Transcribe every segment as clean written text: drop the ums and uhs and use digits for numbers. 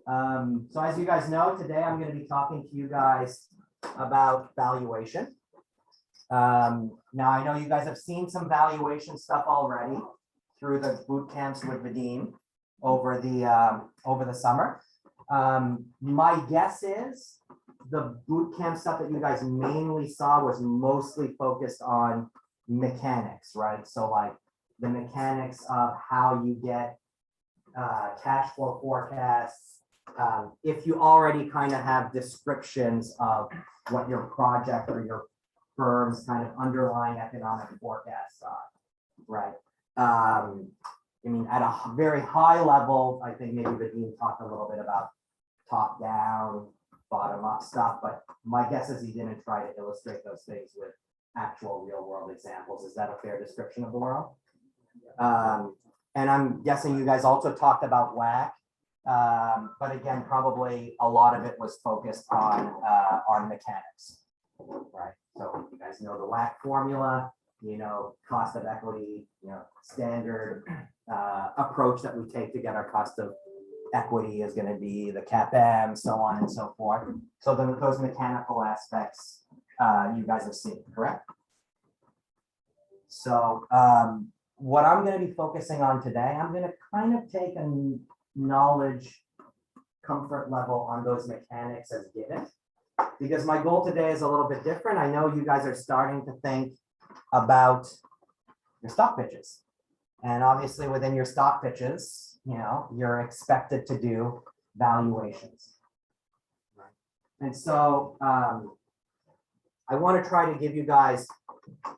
So as you guys know, today I'm going to be talking to you guys about valuation. Now I know you guys have seen some valuation stuff already through the boot camps with Vadim over the summer. My guess is the boot camp stuff that you guys mainly saw was mostly focused on mechanics, right? So like the mechanics of how you get cash flow forecasts. If you already kind of have descriptions of what your project or your firm's kind of underlying economic forecasts are, right? I mean, at a very high level, I think maybe Vadim talked a little bit about top down, bottom up stuff, but my guess is he didn't try to illustrate those things with actual real world examples. Is that a fair description of the world? And I'm guessing you guys also talked about WACC, but again, probably a lot of it was focused on mechanics, right? So you guys know the WACC formula, you know, cost of equity, you know, standard approach that we take to get our cost of equity is going to be the CAPM, so on and so forth. So those mechanical aspects you guys have seen, correct? So what I'm going to be focusing on today, I'm going to kind of take a knowledge comfort level on those mechanics as given, because my goal today is a little bit different. I know you guys are starting to think about your stock pitches, and obviously within your stock pitches, you know, you're expected to do valuations. Right. And so I want to try to give you guys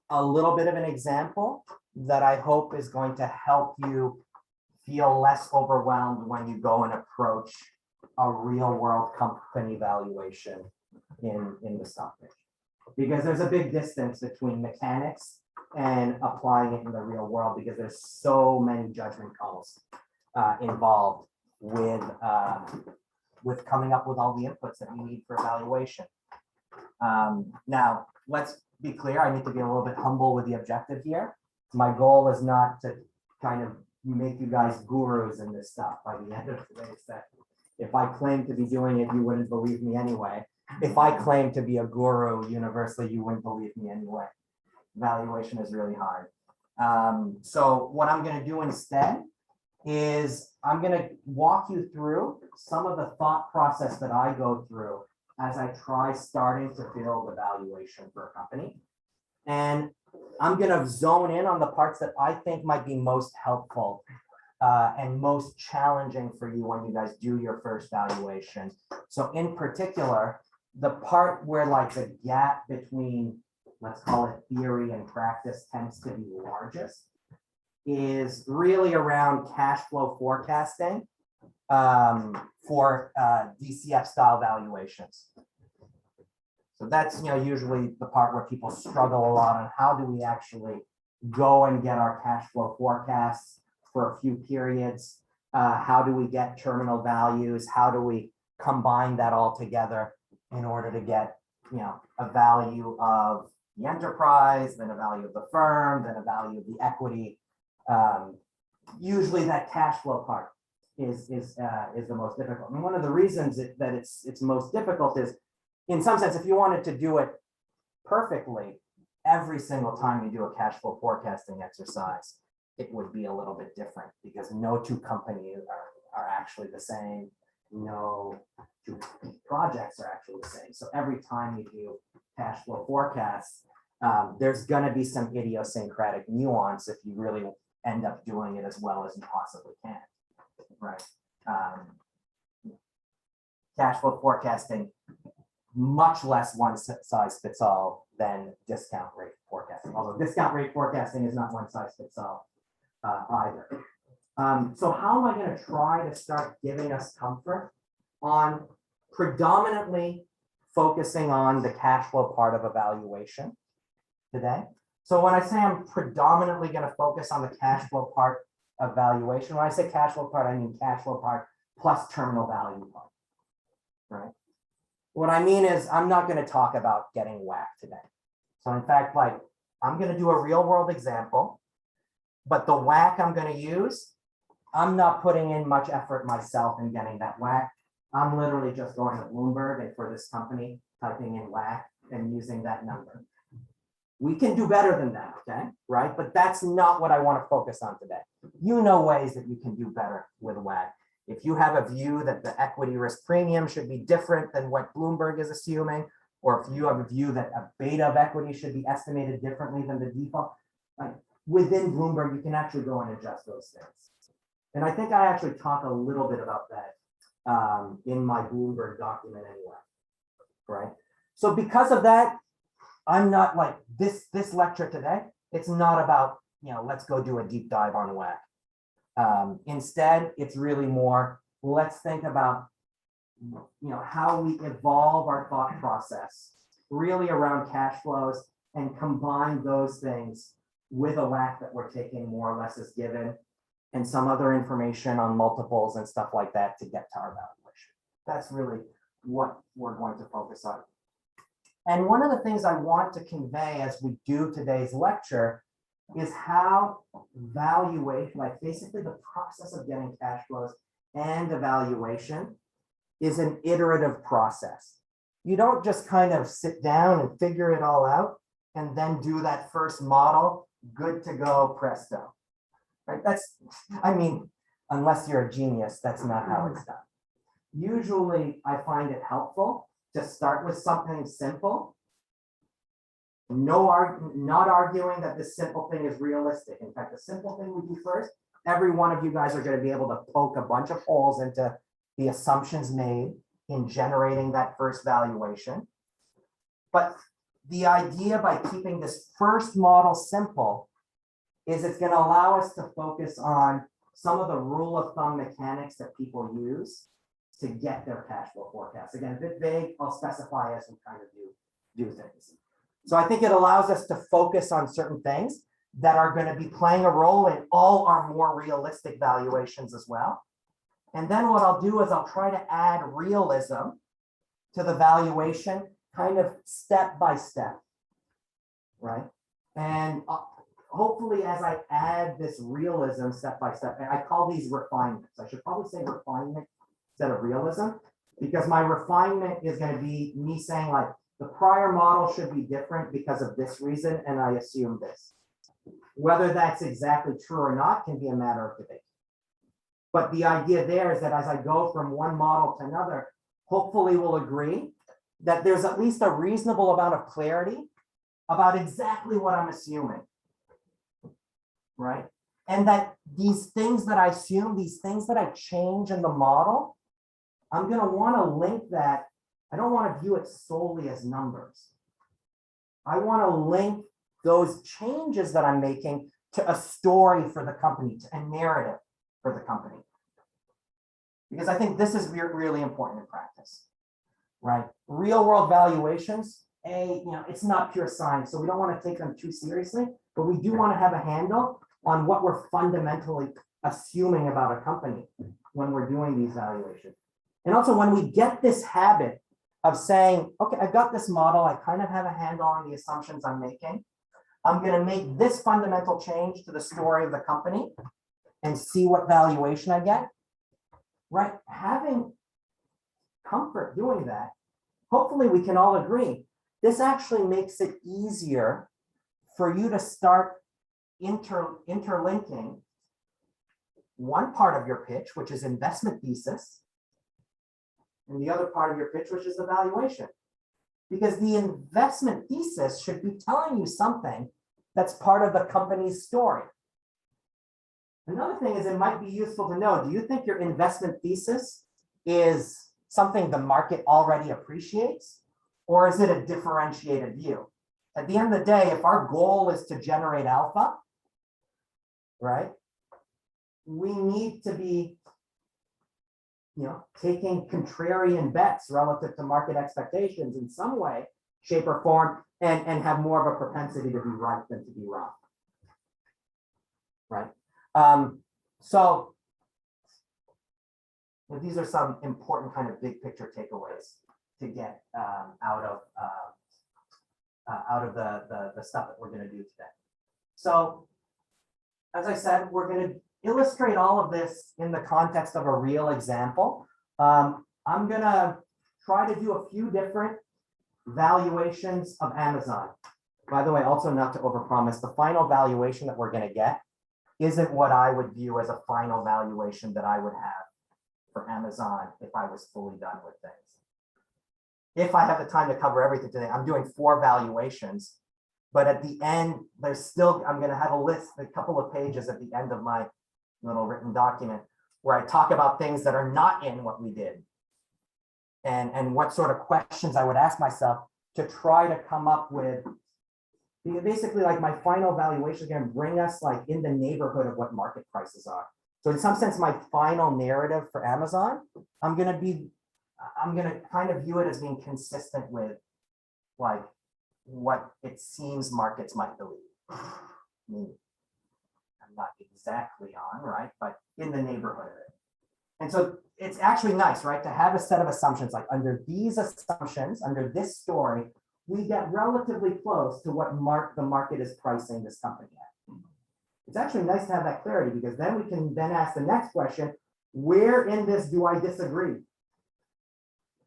a little bit of an example that I hope is going to help you feel less overwhelmed when you go and approach a real world company valuation in the stock pitch. Because there's a big distance between mechanics and applying it in the real world, because there's so many judgment calls involved with coming up with all the inputs that you need for evaluation. Now, let's be clear, I need to be a little bit humble with the objective here. My goal is not to kind of make you guys gurus in this stuff by the end of today's session. If I claim to be doing it, you wouldn't believe me anyway. If I claim to be a guru universally, you wouldn't believe me anyway. Valuation is really hard. So what I'm going to do instead is I'm going to walk you through some of the thought process that I go through as I try starting to build a valuation for a company. And I'm going to zone in on the parts that I think might be most helpful and most challenging for you when you guys do your first valuation. So in particular, the part where like the gap between, let's call it theory and practice, tends to be largest is really around cash flow forecasting for DCF style valuations. So that's, you know, usually the part where people struggle a lot on how do we actually go and get our cash flow forecasts for a few periods? How do we get terminal values? How do we combine that all together in order to get, you know, a value of the enterprise, then a value of the firm, then a value of the equity? Usually that cash flow part is the most difficult. And one of the reasons that it's most difficult is, in some sense, if you wanted to do it perfectly, every single time you do a cash flow forecasting exercise, it would be a little bit different, because no two companies are actually the same. No two projects are actually the same. So every time you do cash flow forecasts, there's going to be some idiosyncratic nuance if you really end up doing it as well as you possibly can, right? Cash flow forecasting, much less one size fits all than discount rate forecasting, although discount rate forecasting is not one size fits all either. So how am I going to try to start giving us comfort on predominantly focusing on the cash flow part of evaluation today? So when I say I'm predominantly going to focus on the cash flow part of valuation, when I say cash flow part, I mean cash flow part plus terminal value part, right? What I mean is I'm not going to talk about getting WACC today. So in fact, like, I'm going to do a real world example, but the WACC I'm going to use, I'm not putting in much effort myself in getting that WACC. I'm literally just going to Bloomberg and for this company, typing in WACC and using that number. We can do better than that, okay, right? But that's not what I want to focus on today. You know ways that you can do better with WACC. If you have a view that the equity risk premium should be different than what Bloomberg is assuming, or if you have a view that a beta of equity should be estimated differently than the default, like within Bloomberg, you can actually go and adjust those things. And I think I actually talk a little bit about that in my Bloomberg document anyway, right? So because of that, I'm not like this lecture today. It's not about, let's go do a deep dive on WACC. Instead, it's really more, let's think about, how we evolve our thought process really around cash flows and combine those things with a WACC that we're taking more or less as given and some other information on multiples and stuff like that to get to our valuation. That's really what we're going to focus on. And one of the things I want to convey as we do today's lecture is how valuation, like basically the process of getting cash flows and evaluation, is an iterative process. You don't just kind of sit down and figure it all out and then do that first model, good to go, presto. Right? Unless you're a genius, that's not how it's done. Usually I find it helpful to start with something simple. Not arguing that this simple thing is realistic. In fact, the simple thing we do first, every one of you guys are going to be able to poke a bunch of holes into the assumptions made in generating that first valuation. But the idea by keeping this first model simple is it's going to allow us to focus on some of the rule of thumb mechanics that people use to get their cash flow forecast. Again, a bit vague, I'll specify as we kind of do things. So I think it allows us to focus on certain things that are going to be playing a role in all our more realistic valuations as well. And then what I'll do is I'll try to add realism to the valuation kind of step by step, right? And hopefully as I add this realism step by step, I call these refinements. I should probably say refinement instead of realism, because my refinement is going to be me saying like the prior model should be different because of this reason, and I assume this. Whether that's exactly true or not can be a matter of debate. But the idea there is that as I go from one model to another, hopefully we'll agree that there's at least a reasonable amount of clarity about exactly what I'm assuming, right? And that these things that I assume, these things that I change in the model, I'm going to want to link that. I don't want to view it solely as numbers. I want to link those changes that I'm making to a story for the company, to a narrative for the company. Because I think this is really important in practice, right? Real world valuations, it's not pure science, so we don't want to take them too seriously, but we do want to have a handle on what we're fundamentally assuming about a company when we're doing these valuations. And also when we get this habit of saying, okay, I've got this model, I kind of have a handle on the assumptions I'm making. I'm going to make this fundamental change to the story of the company and see what valuation I get, right? Having comfort doing that, hopefully we can all agree, this actually makes it easier for you to start interlinking one part of your pitch, which is investment thesis, and the other part of your pitch, which is the valuation. Because the investment thesis should be telling you something that's part of the company's story. Another thing is it might be useful to know, do you think your investment thesis is something the market already appreciates, or is it a differentiated view? At the end of the day, if our goal is to generate alpha, right, we need to be taking contrarian bets relative to market expectations in some way, shape, or form, and have more of a propensity to be right than to be wrong. Right. So these are some important kind of big picture takeaways to get out of the stuff that we're going to do today. So, as I said, we're going to illustrate all of this in the context of a real example. I'm I'm gonna try to do a few different valuations of Amazon. By the way, also not to overpromise, the final valuation that we're gonna get isn't what I would view as a final valuation that I would have for Amazon if I was fully done with things. If I have the time to cover everything today, I'm doing 4 valuations, but at the end, there's still, I'm gonna have a list, a couple of pages at the end of my little written document where I talk about things that are not in what we did. And what sort of questions I would ask myself to try to come up with. Basically, like my final valuation is going to bring us like in the neighborhood of what market prices are. So in some sense, my final narrative for Amazon, I'm going to kind of view it as being consistent with like what it seems markets might believe. I mean, I'm not exactly on, right? But in the neighborhood of it. And so it's actually nice, right? To have a set of assumptions, like under these assumptions, under this story, we get relatively close to what the market is pricing this company at. It's actually nice to have that clarity because then we can then ask the next question, where in this do I disagree?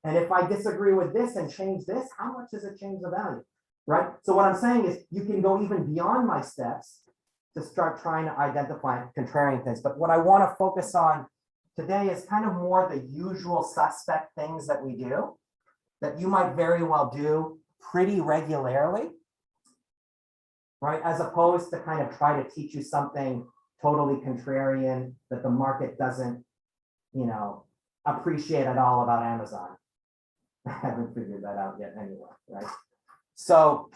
And if I disagree with this and change this, how much does it change the value, right? So what I'm saying is you can go even beyond my steps to start trying to identify contrarian things. But what I want to focus on today is kind of more the usual suspect things that we do that you might very well do pretty regularly, right? As opposed to kind of try to teach you something totally contrarian that the market doesn't, you know, appreciate at all about Amazon. I haven't figured that out yet anyway, right? So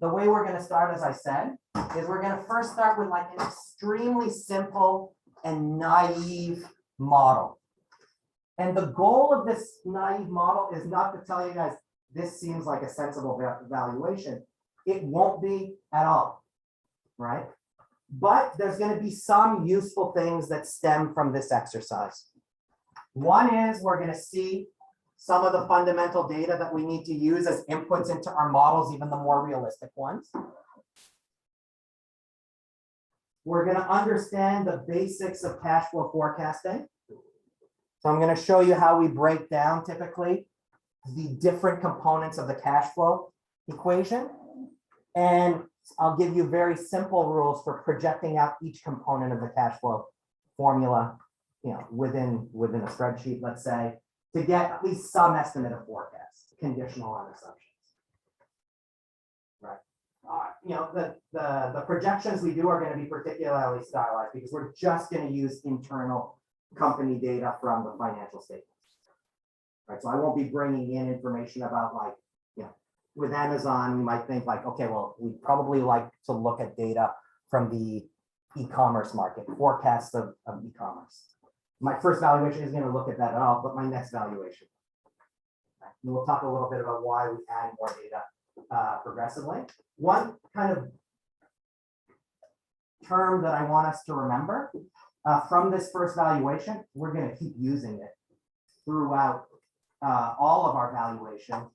the way we're going to start, as I said, is we're going to first start with like an extremely simple and naive model. And the goal of this naive model is not to tell you guys, this seems like a sensible valuation. It won't be at all, right? But there's going to be some useful things that stem from this exercise. One is we're going to see some of the fundamental data that we need to use as inputs into our models, even the more realistic ones. We're going to understand the basics of cash flow forecasting. So I'm going to show you how we break down typically the different components of the cash flow equation. And I'll give you very simple rules for projecting out each component of the cash flow formula, you know, within a spreadsheet, let's say, to get at least some estimate of forecast, conditional on assumptions. Right. You know, the projections we do are going to be particularly stylized because we're just going to use internal company data from the financial statements. Right. So I won't be bringing in information about like, you know, with Amazon, we might think like, okay, well, we probably like to look at data from the e-commerce market, forecasts of e-commerce. My first valuation is going to look at that at all, but my next valuation. Right. And we'll talk a little bit about why we add more data progressively. One kind of term that I want us to remember from this first valuation, we're going to keep using it throughout all of our valuations,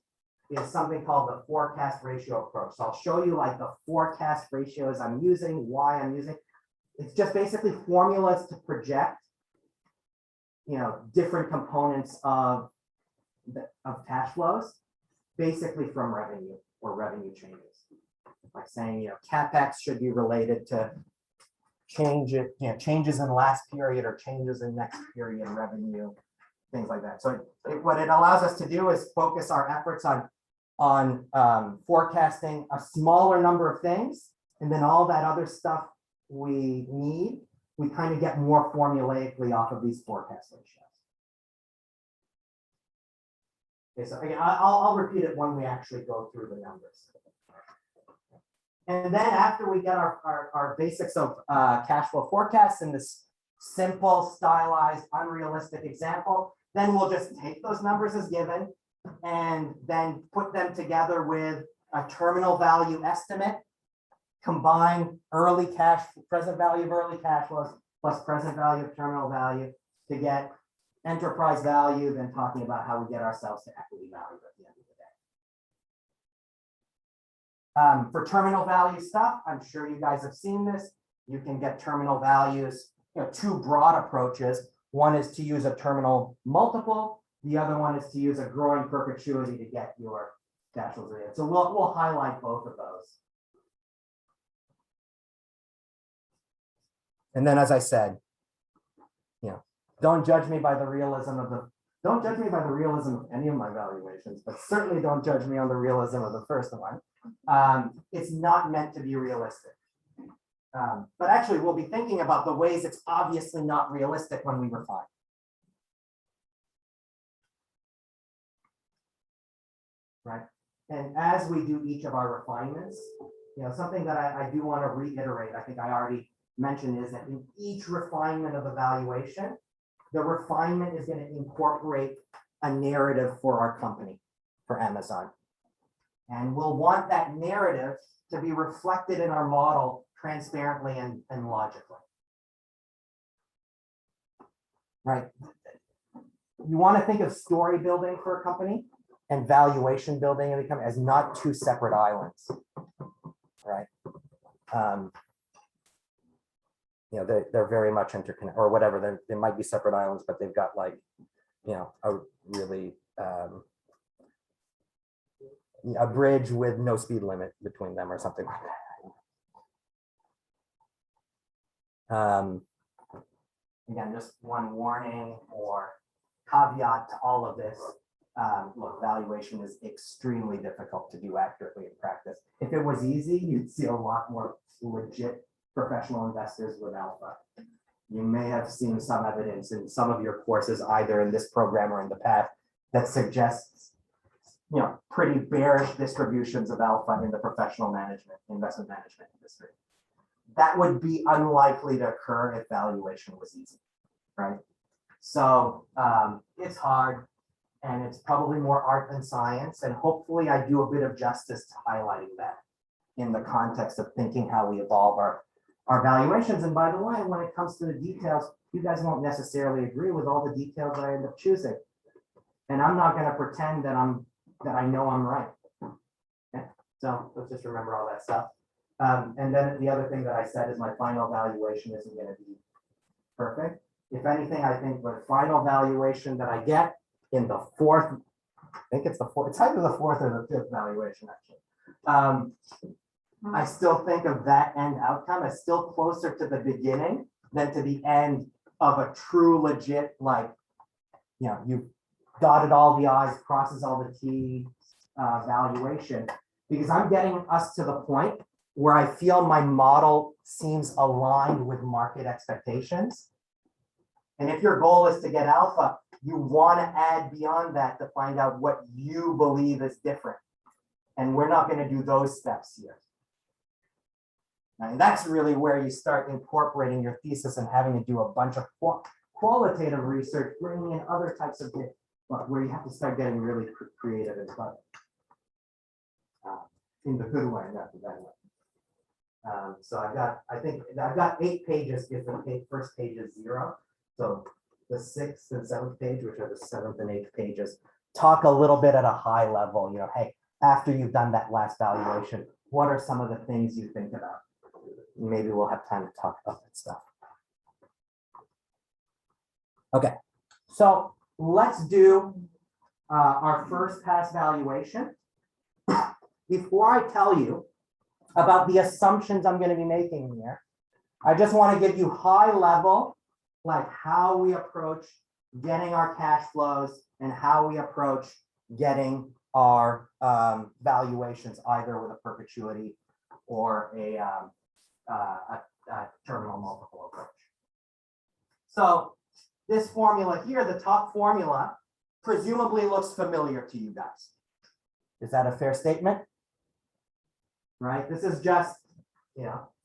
is something called the forecast ratio approach. So I'll show you like the forecast ratios I'm using, why I'm using. It's just basically formulas to project, you know, different components of cash flows, basically from revenue or revenue changes. Like saying, you know, CapEx should be related to changes in the last period or changes in next period revenue, things like that. So what it allows us to do is focus our efforts on forecasting a smaller number of things, and then all that other stuff we need, we kind of get more formulaically off of these forecast ratios. Okay, so again, I'll repeat it when we actually go through the numbers. And then after we get our basics of cash flow forecasts in this simple, stylized, unrealistic example, then we'll just take those numbers as given and then put them together with a terminal value estimate, combine present value of early cash flows plus present value of terminal value to get enterprise value, then talking about how we get ourselves to equity value at the end of the day. For terminal value stuff, I'm sure you guys have seen this. You can get terminal values, you know, two broad approaches. One is to use a terminal multiple, The other one is to use a growing perpetuity to get your cash flows in. So we'll highlight both of those. And then, as I said, don't judge me by the realism of any of my valuations, but certainly don't judge me on the realism of the first one. It's not meant to be realistic. But actually, we'll be thinking about the ways it's obviously not realistic when we refine. Right. And as we do each of our refinements, something that I do want to reiterate, I think I already mentioned, is that in each refinement of the valuation, the refinement is going to incorporate a narrative for our company, for Amazon. And we'll want that narrative to be reflected in our model transparently and logically. Right. You want to think of story building for a company and valuation building in the company as not two separate islands. Right. They're very much interconnected, or whatever. They might be separate islands, but they've got like, a really a bridge with no speed limit between them or something like that. Again, just one warning or caveat to all of this. Look, valuation is extremely difficult to do accurately in practice. If it was easy, you'd see a lot more legit professional investors with alpha. You may have seen some evidence in some of your courses, either in this program or in the past, that suggests, pretty bearish distributions of alpha in the professional investment management industry. That would be unlikely to occur if valuation was easy, right? So it's hard, and it's probably more art than science. And hopefully I do a bit of justice to highlighting that in the context of thinking how we evolve our valuations. And by the way, when it comes to the details, you guys won't necessarily agree with all the details that I end up choosing. And I'm not going to pretend that I know I'm right. Okay? So let's just remember all that stuff. And then the other thing that I said is my final valuation isn't going to be perfect. If anything, I think the final valuation that I get in the fourth, I think it's the fourth, it's either the fourth or the fifth valuation, actually. I still think of that end outcome as still closer to the beginning than to the end of a true legit, like, you've dotted all the I's, crosses all the T's valuation, because I'm getting us to the point where I feel my model seems aligned with market expectations. And if your goal is to get alpha, you want to add beyond that to find out what you believe is different. And we're not going to do those steps here. And that's really where you start incorporating your thesis and having to do a bunch of qualitative research, bringing in other types of data, where you have to start getting really creative and fun. In the good way, not the bad way. So I've got 8 pages if the first page is 0. So the 6th and 7th page, which are the 7th and 8th pages, talk a little bit at a high level, hey, after you've done that last valuation, what are some of the things you think about? Maybe we'll have time to talk about that stuff. Okay, so let's do our first pass valuation. Before I tell you about the assumptions I'm going to be making here, I just want to give you high level, like how we approach getting our cash flows and how we approach getting our valuations, either with a perpetuity or a terminal multiple approach. So this formula here, the top formula, presumably looks familiar to you guys. Is that a fair statement? Right, this is just,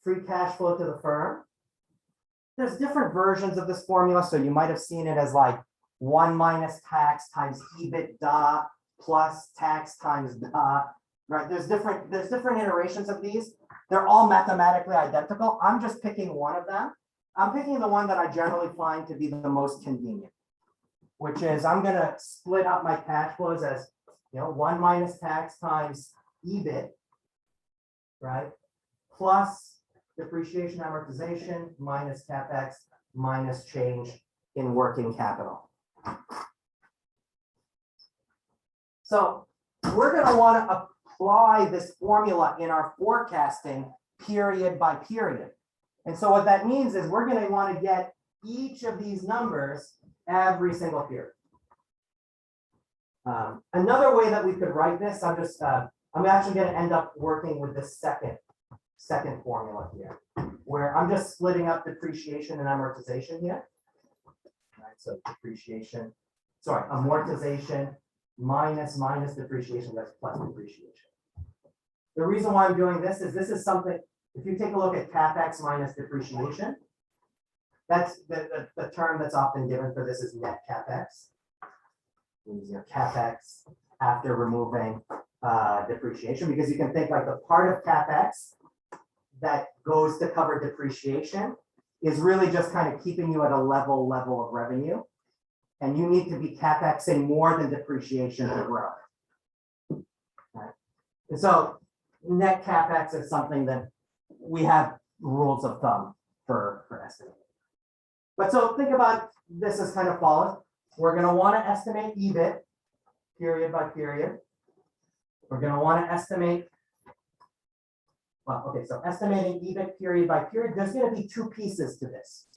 free cash flow to the firm. There's different versions of this formula, so you might have seen it as like 1 minus tax times EBITDA plus tax times DA, right? There's different iterations of these. They're all mathematically identical. I'm just picking one of them. I'm picking the one that I generally find to be the most convenient, which is I'm going to split up my cash flows as 1 minus tax times EBIT, right? Plus depreciation, amortization, minus CapEx, minus change in working capital. So we're going to want to apply this formula in our forecasting period by period. And so what that means is we're going to want to get each of these numbers every single period. Another way that we could write this, I'm actually going to end up working with the second formula here, where I'm just splitting up depreciation and amortization here. All right, so amortization minus depreciation, that's plus depreciation. The reason why I'm doing this is something, if you take a look at CapEx minus depreciation, that's the term that's often given for this is net CapEx. Means your CapEx after removing depreciation, because you can think like the part of CapEx that goes to cover depreciation is really just kind of keeping you at a level of revenue. And you need to be CapExing more than depreciation to grow. Right? And so net CapEx is something that we have rules of thumb for estimating. But so think about this as kind of follows. We're going to want to estimate EBIT period by period. We're going to want to estimate, so estimating EBIT period by period, there's going to be two pieces to this.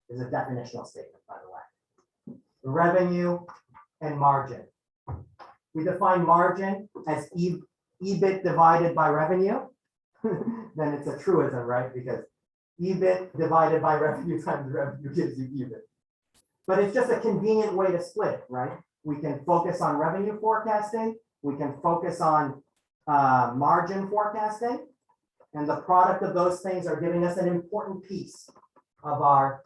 There's a definitional statement, by the way. Revenue and margin. We define margin as EBIT divided by revenue. Then it's a truism, right? Because EBIT divided by revenue times revenue gives you EBIT. But it's just a convenient way to split it, right? We can focus on revenue forecasting. We can focus on margin forecasting. And the product of those things are giving us an important piece of our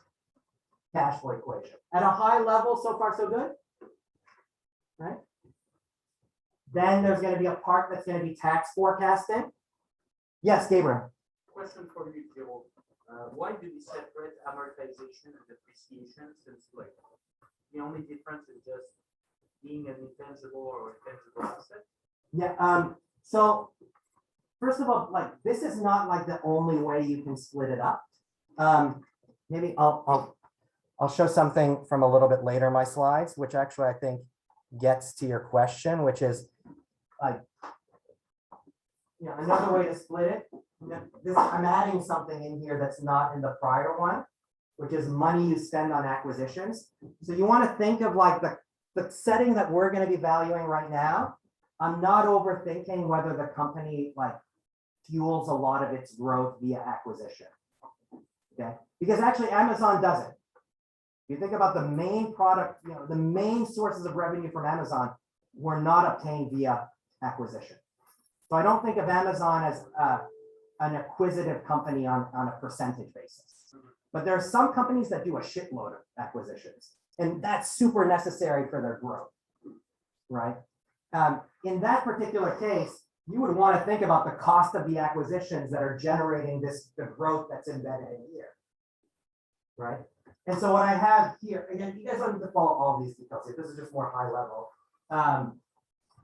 cash flow equation. At a high level, so far so good, right? Then there's going to be a part that's going to be tax forecasting. Yes, Gabriel. Question for you, Joe. Why do we separate amortization and depreciation, since like the only difference is just being an intangible or tangible asset? Yeah. So first of all, like this is not like the only way you can split it up. Maybe I'll show something from a little bit later in my slides, which actually I think gets to your question, which is like, another way to split it. I'm adding something in here that's not in the prior one, which is money you spend on acquisitions. So you want to think of like the setting that we're going to be valuing right now. I'm not overthinking whether the company like fuels a lot of its growth via acquisition. Okay, because actually Amazon doesn't. You think about the main product, the main sources of revenue from Amazon were not obtained via acquisition. So I don't think of Amazon as an acquisitive company on a percentage basis. But there are some companies that do a shitload of acquisitions, and that's super necessary for their growth, right? In that particular case, you would want to think about the cost of the acquisitions that are generating the growth that's embedded in here, right? And so what I have here, again, you guys don't need to follow all these details here. This is just more high level.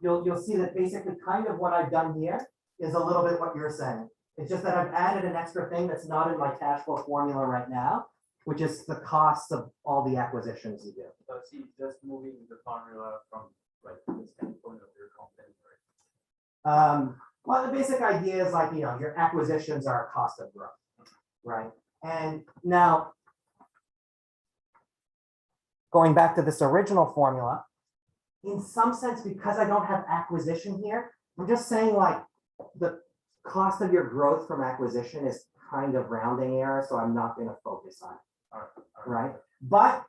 You'll see that basically kind of what I've done here is a little bit what you're saying. It's just that I've added an extra thing that's not in my cash flow formula right now, which is the cost of all the acquisitions you do. So see, just moving the formula from like the standpoint of your company, right? Well, the basic idea is like, your acquisitions are a cost of growth, right? And now, going back to this original formula, in some sense, because I don't have acquisition here, I'm just saying like the cost of your growth from acquisition is kind of rounding error, so I'm not going to focus on it, right? But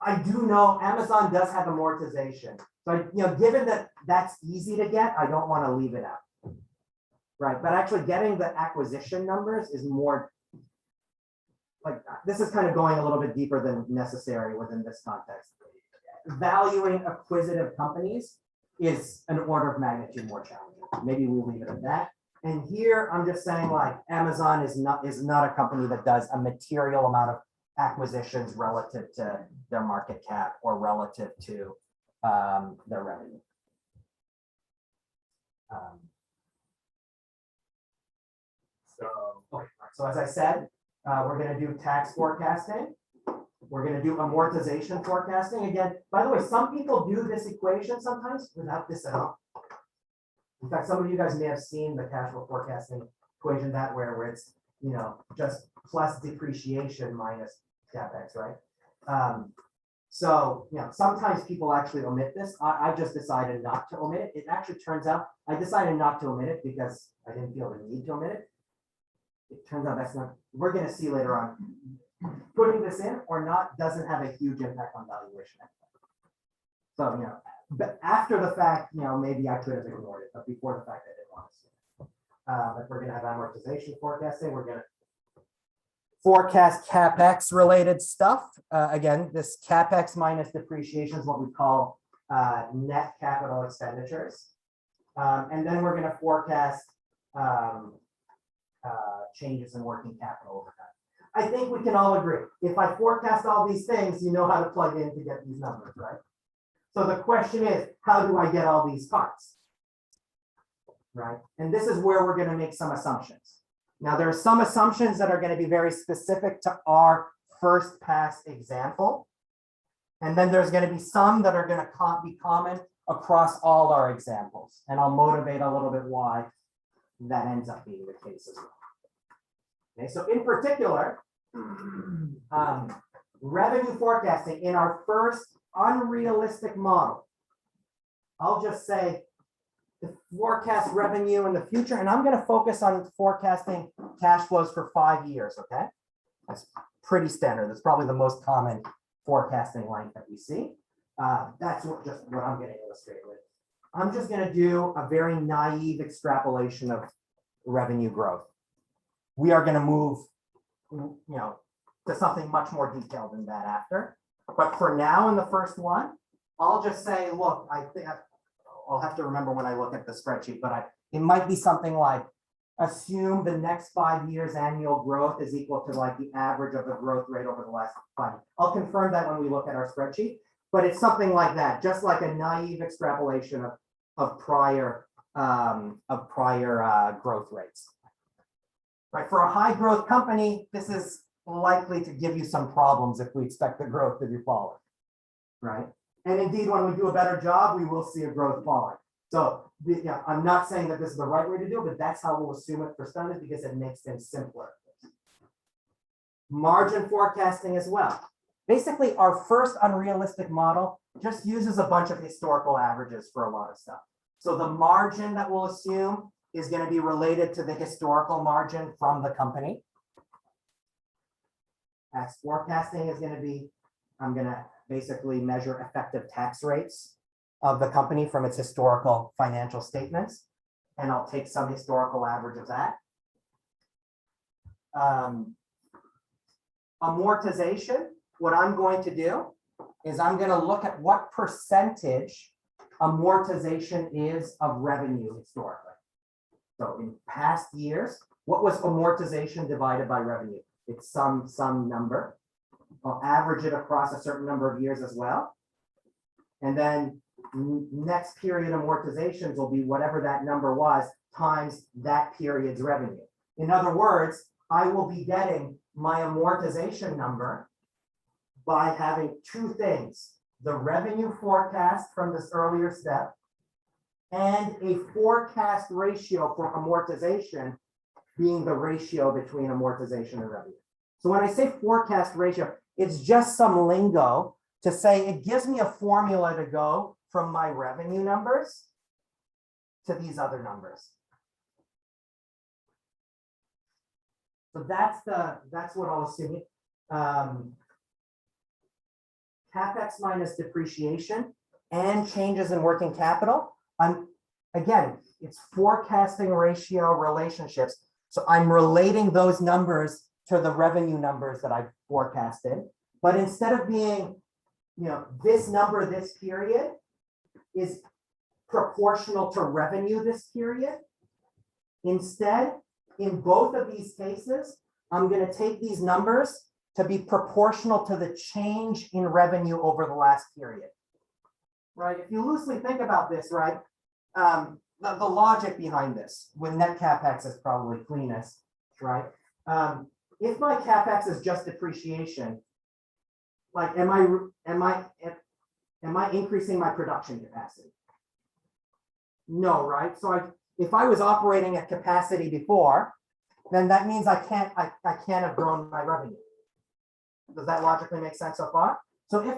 I do know Amazon does have amortization. So, given that that's easy to get, I don't want to leave it out, right? But actually getting the acquisition numbers is more, like, this is kind of going a little bit deeper than necessary within this context. Valuing acquisitive companies is an order of magnitude more challenging. Maybe we'll leave it at that. And here I'm just saying like Amazon is not a company that does a material amount of acquisitions relative to their market cap or relative to their revenue. So as I said, we're going to do tax forecasting. We're gonna do amortization forecasting. Again, by the way, some people do this equation sometimes without this at all. In fact, some of you guys may have seen the cash flow forecasting equation that where it's, just plus depreciation minus CapEx, right? So, sometimes people actually omit this. I just decided not to omit it. It actually turns out, I decided not to omit it because I didn't feel the need to omit it. It turns out that's not, we're gonna see later on. Putting this in or not doesn't have a huge impact on valuation. So, but after the fact, maybe I could have ignored it, but before the fact, I didn't want to see it. But we're gonna have amortization forecasting. We're gonna forecast CapEx related stuff. Again, this CapEx minus depreciation is what we call net capital expenditures. And then we're gonna forecast changes in working capital over time. I think we can all agree. If I forecast all these things, you know how to plug in to get these numbers, right? So the question is, how do I get all these parts? Right? And this is where we're going to make some assumptions. Now, there are some assumptions that are going to be very specific to our first pass example. And then there's going to be some that are going to be common across all our examples. And I'll motivate a little bit why that ends up being the case as well. Okay, so in particular, revenue forecasting in our first unrealistic model, I'll just say the forecast revenue in the future, and I'm going to focus on forecasting cash flows for 5 years, okay? That's pretty standard. That's probably the most common forecasting line that we see. That's just what I'm going to illustrate with. I'm just going to do a very naive extrapolation of revenue growth. We are going to move, to something much more detailed than that after. But for now, in the first one, I'll just say, look, I think I'll have to remember when I look at the spreadsheet, but it might be something like assume the next 5 years annual growth is equal to like the average of the growth rate over the last 5 years. I'll confirm that when we look at our spreadsheet, but it's something like that, just like a naive extrapolation of prior growth rates. Right, for a high growth company, this is likely to give you some problems if we expect the growth to be falling, right? And indeed, when we do a better job, we will see a growth falling. So yeah, I'm not saying that this is the right way to do it, but that's how we'll assume it for standards because it makes things simpler. Margin forecasting as well. Basically, our first unrealistic model just uses a bunch of historical averages for a lot of stuff. So the margin that we'll assume is going to be related to the historical margin from the company. Tax forecasting is going to be, I'm going to basically measure effective tax rates of the company from its historical financial statements. And I'll take some historical average of that. Amortization, what I'm going to do is I'm going to look at what percentage amortization is of revenue historically. So in past years, what was amortization divided by revenue? It's some number. I'll average it across a certain number of years as well. And then next period amortizations will be whatever that number was times that period's revenue. In other words, I will be getting my amortization number by having two things: the revenue forecast from this earlier step and a forecast ratio for amortization being the ratio between amortization and revenue. So when I say forecast ratio, it's just some lingo to say it gives me a formula to go from my revenue numbers to these other numbers. So that's what I'll assume. CapEx minus depreciation and changes in working capital. Again, it's forecasting ratio relationships. So I'm relating those numbers to the revenue numbers that I've forecasted. But instead of being, this number, this period is proportional to revenue this period. Instead, in both of these cases, I'm going to take these numbers to be proportional to the change in revenue over the last period. Right? If you loosely think about this, right? The logic behind this, when net CapEx is probably cleanest, right? If my CapEx is just depreciation, like, am I increasing my production capacity? No, right? So if I was operating at capacity before, then that means I can't have grown my revenue. Does that logically make sense so far? So if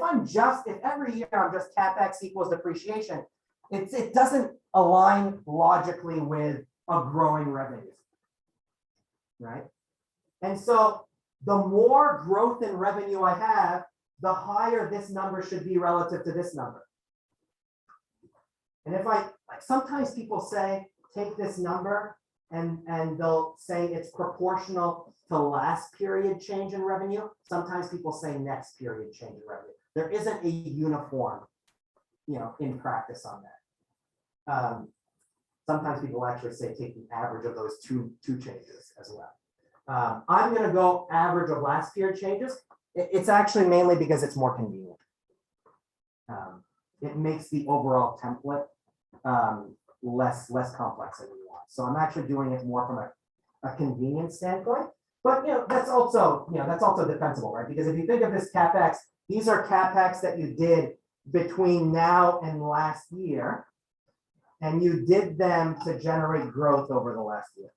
every year I'm just CapEx equals depreciation, it doesn't align logically with a growing revenue, right? And so the more growth in revenue I have, the higher this number should be relative to this number. And if like sometimes people say, take this number and they'll say it's proportional to last period change in revenue. Sometimes people say next period change in revenue. There isn't a uniform, in practice on that. Sometimes people actually say take the average of those two changes as well. I'm going to go average of last period changes. It's actually mainly because it's more convenient. It makes the overall template less complex than you want. So I'm actually doing it more from a convenience standpoint. But that's also defensible, right? Because if you think of this CapEx, these are CapEx that you did between now and last year, and you did them to generate growth over the last year.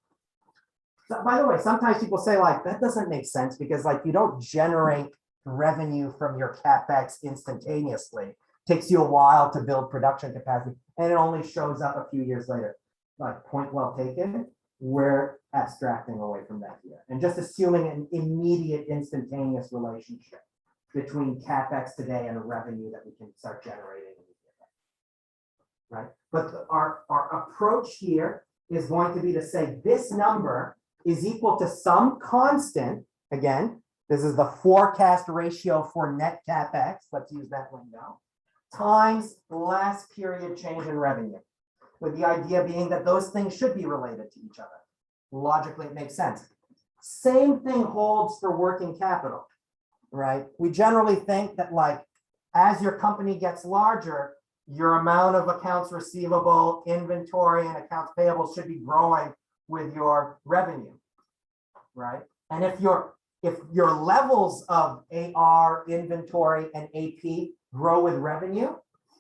So, by the way, sometimes people say like, that doesn't make sense because like you don't generate revenue from your CapEx instantaneously. It takes you a while to build production capacity and it only shows up a few years later. Like, point well taken. We're abstracting away from that here and just assuming an immediate instantaneous relationship between CapEx today and the revenue that we can start generating. Right? But our approach here is going to be to say this number is equal to some constant. Again, this is the forecast ratio for net CapEx. Let's use that window. Times last period change in revenue. With the idea being that those things should be related to each other. Logically, it makes sense. Same thing holds for working capital, right? We generally think that like, as your company gets larger, your amount of accounts receivable, inventory, and accounts payable should be growing with your revenue, right? And if your levels of AR, inventory, and AP grow with revenue,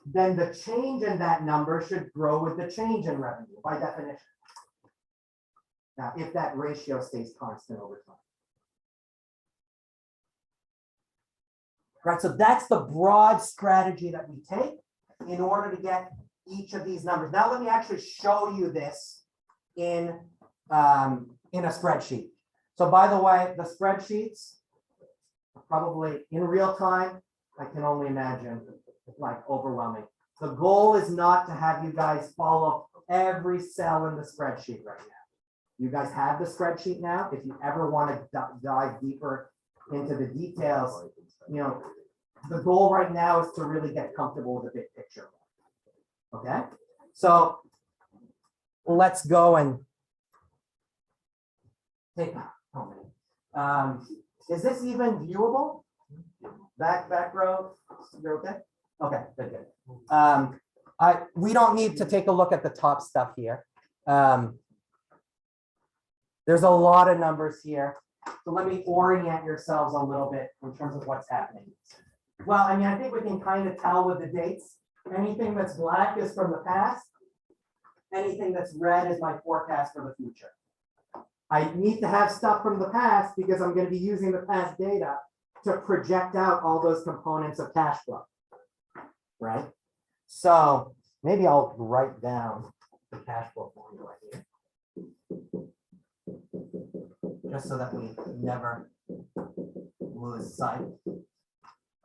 then the change in that number should grow with the change in revenue by definition. Now, if that ratio stays constant over time. Right, so that's the broad strategy that we take in order to get each of these numbers. Now, let me actually show you this in a spreadsheet. So by the way, the spreadsheets are probably in real time. I can only imagine like overwhelming. The goal is not to have you guys follow every cell in the spreadsheet right now. You guys have the spreadsheet now. If you ever want to dive deeper into the details, the goal right now is to really get comfortable with the big picture. Okay, so let's go and take. Is this even viewable? Back row. You're okay. Okay, good. We don't need to take a look at the top stuff here. There's a lot of numbers here. So let me orient yourselves a little bit in terms of what's happening. Well, I mean, I think we can kind of tell with the dates. Anything that's black is from the past. Anything that's red is my forecast for the future. I need to have stuff from the past because I'm going to be using the past data to project out all those components of cash flow. Right? So maybe I'll write down the cash flow formula here. Just so that we never lose sight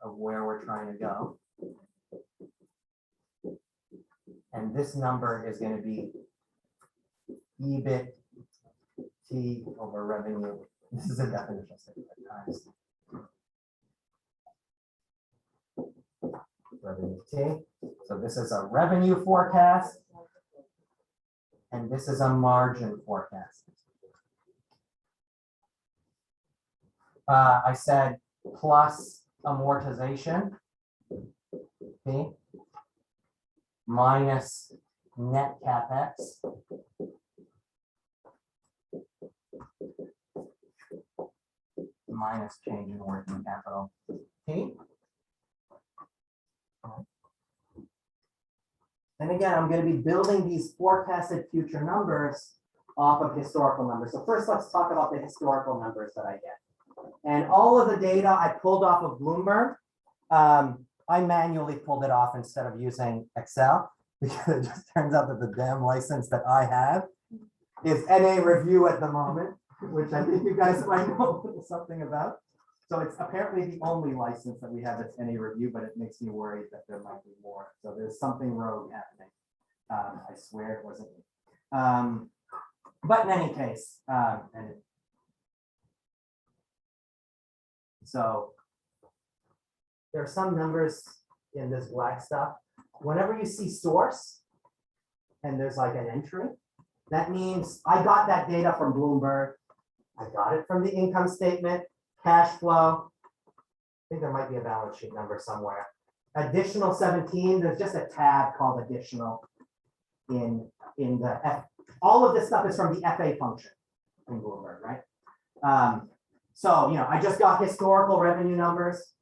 of where we're trying to go. And this number is going to be EBIT T over revenue. This is a definition statement at times. Revenue T. So this is a revenue forecast. And this is a margin forecast. I said plus amortization, okay, minus net CapEx, minus change in working capital, okay. And again, I'm going to be building these forecasted future numbers off of historical numbers. So first, let's talk about the historical numbers that I get. And all of the data I pulled off of Bloomberg, I manually pulled it off instead of using Excel, because it just turns out that the damn license that I have is NA review at the moment, which I think you guys might know something about. So it's apparently the only license that we have that's NA review, but it makes me worried that there might be more. So there's something rogue happening. I swear it wasn't me. But in any case, so there are some numbers in this black stuff. Whenever you see source and there's like an entry, that means I got that data from Bloomberg. I got it from the income statement, cash flow. I think there might be a balance sheet number somewhere. Additional 17, there's just a tab called additional in the F. All of this stuff is from the FA function in Bloomberg, right? So, I just got historical revenue numbers.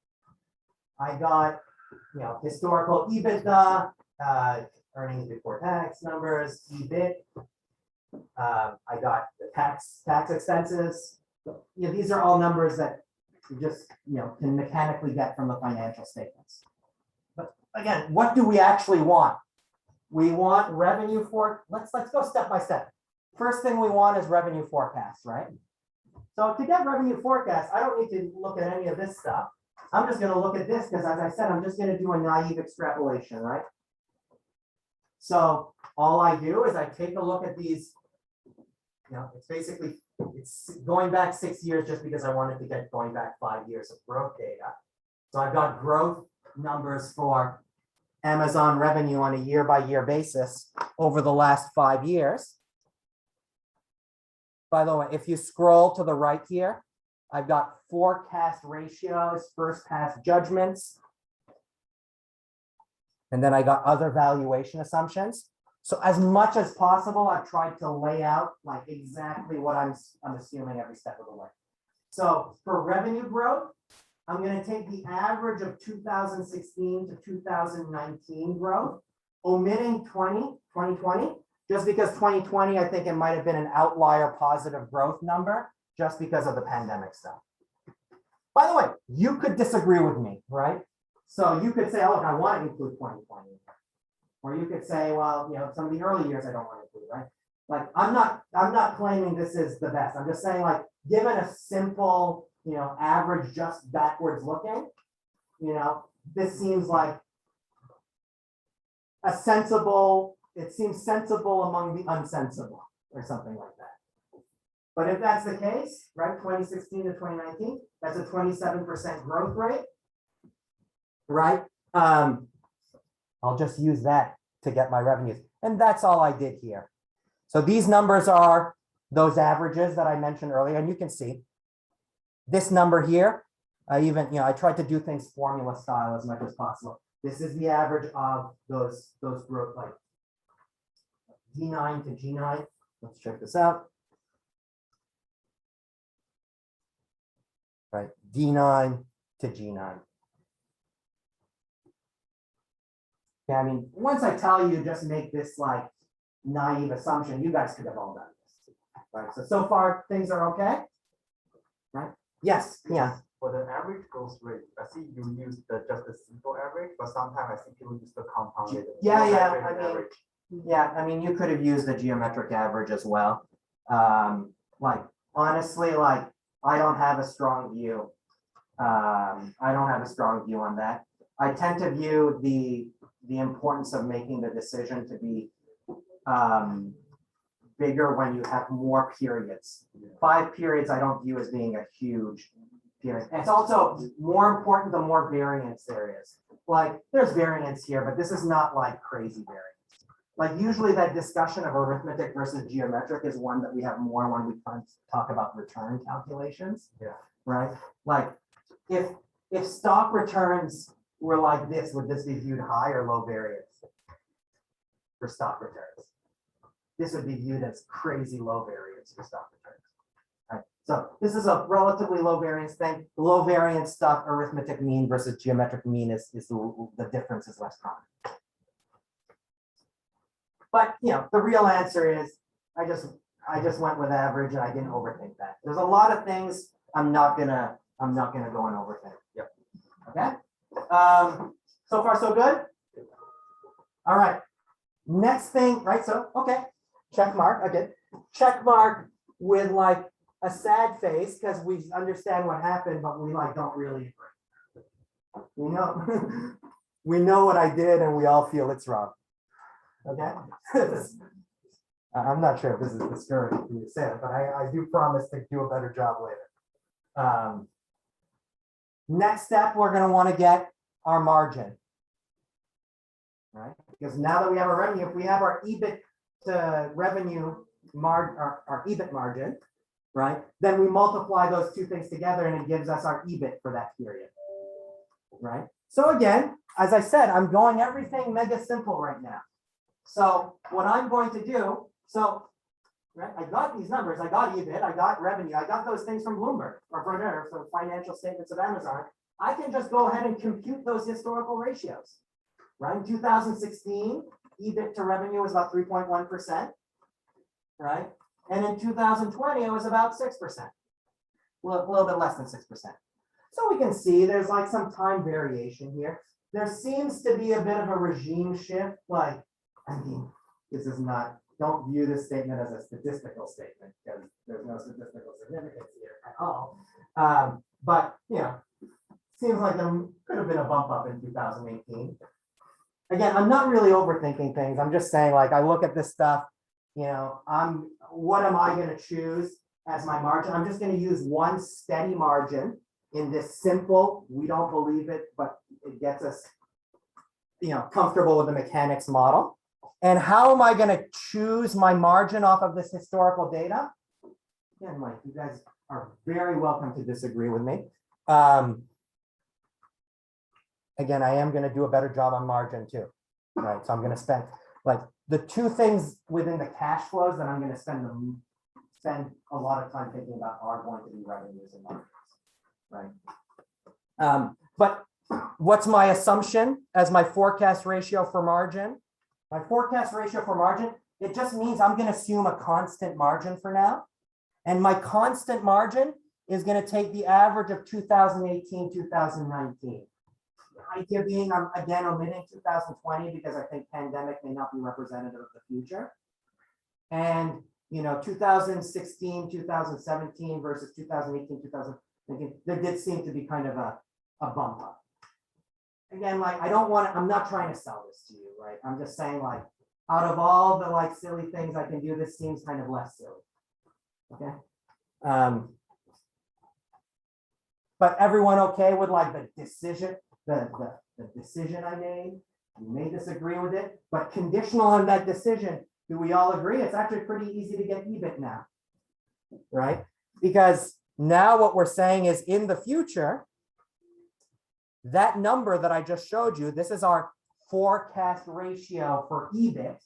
I got, historical EBITDA, earnings before tax numbers, EBIT. I got the tax expenses. These are all numbers that you just, can mechanically get from the financial statements. But again, what do we actually want? We want revenue for, let's go step by step. First thing we want is revenue forecast, right? So to get revenue forecast, I don't need to look at any of this stuff. I'm just going to look at this because, as I said, I'm just going to do a naive extrapolation, right? So all I do is I take a look at these, it's going back 6 years just because I wanted to get going back 5 years of growth data. So I've got growth numbers for Amazon revenue on a year-by-year basis over the last 5 years. By the way, if you scroll to the right here, I've got forecast ratios, first pass judgments, and then I got other valuation assumptions. So as much as possible, I've tried to lay out like exactly what I'm assuming every step of the way. So for revenue growth, I'm going to take the average of 2016 to 2019 growth, omitting 2020, just because 2020, I think it might have been an outlier positive growth number just because of the pandemic stuff. By the way, you could disagree with me, right? So you could say, oh, look, I want to include 2020. Or you could say, well, some of the early years I don't want to include, right? Like, I'm not claiming this is the best. I'm just saying, like, given a simple, average, just backwards looking, this seems like a sensible, it seems sensible among the unsensible or something like that. But if that's the case, right, 2016 to 2019, that's a 27% growth rate, right? I'll just use that to get my revenues. And that's all I did here. So these numbers are those averages that I mentioned earlier, and you can see this number here. I tried to do things formula style as much as possible. This is the average of those growth, like D9 to G9. Let's check this out. Right, D9 to G9. Yeah, I mean, once I tell you, just make this like naive assumption, you guys could have all done this, right? So far things are okay, right? Yes, yeah. For the average growth rate, I see you use just the simple average, but sometimes I see people use the compounded. Yeah. I mean, you could have used the geometric average as well. Like honestly, like I don't have a strong view. I don't have a strong view on that. I tend to view the importance of making the decision to be bigger when you have more periods. 5 periods I don't view as being a huge period. It's also more important the more variance there is. Like there's variance here, but this is not like crazy variance. Like usually that discussion of arithmetic versus geometric is one that we have more when we talk about return calculations. Yeah. Right. Like if stock returns were like this, would this be viewed high or low variance for stock returns? This would be viewed as crazy low variance for stock returns. Right. So this is a relatively low variance thing. Low variance stuff, arithmetic mean versus geometric mean is the difference is less common. But the real answer is I just went with average and I didn't overthink that. There's a lot of things I'm not gonna go and overthink. Yep. Okay. So far so good. All right. Next thing, right? So okay, check mark. Okay, check mark with like a sad face because we understand what happened, but we like don't really agree. We know we know what I did, and we all feel it's wrong. Okay. I'm not sure if this is discouraging for you to say it, but I do promise to do a better job later. Next step, we're going to want to get our margin, right? Because now that we have our revenue, if we have our EBIT to revenue our EBIT margin, right? Then we multiply those two things together and it gives us our EBIT for that period, right? So again, as I said, I'm going everything mega simple right now. So what I'm going to do, right, I got these numbers, I got EBIT, I got revenue, I got those things from Bloomberg or from financial statements of Amazon. I can just go ahead and compute those historical ratios, right? In 2016, EBIT to revenue was about 3.1%, right? And in 2020, it was about 6%, a little bit less than 6%. So we can see there's like some time variation here. There seems to be a bit of a regime shift, like, I mean, this is not, don't view this statement as a statistical statement because there's no statistical significance here at all. But, seems like there could have been a bump up in 2018. Again, I'm not really overthinking things. I'm just saying, like, I look at this stuff, what am I going to choose as my margin? I'm just going to use one steady margin in this simple, we don't believe it, but it gets us, comfortable with the mechanics model. And how am I going to choose my margin off of this historical data? Again, Mike, you guys are very welcome to disagree with me. Again, I am going to do a better job on margin too, right? So I'm going to spend like the two things within the cash flows that I'm going to spend a lot of time thinking about are going to be revenues and margins, right? But what's my assumption as my forecast ratio for margin? My forecast ratio for margin, it just means I'm going to assume a constant margin for now. And my constant margin is going to take the average of 2018, 2019. The idea being, I'm again omitting 2020 because I think pandemic may not be representative of the future. And 2016, 2017 versus 2018, 2019, there did seem to be kind of a bump up. Again, like I'm not trying to sell this to you, right? I'm just saying, like, out of all the like silly things I can do, this seems kind of less silly. Okay. But everyone okay with like the decision, the decision I made? You may disagree with it, but conditional on that decision, do we all agree? It's actually pretty easy to get EBIT now, right? Because now what we're saying is in the future, that number that I just showed you, this is our forecast ratio for EBIT,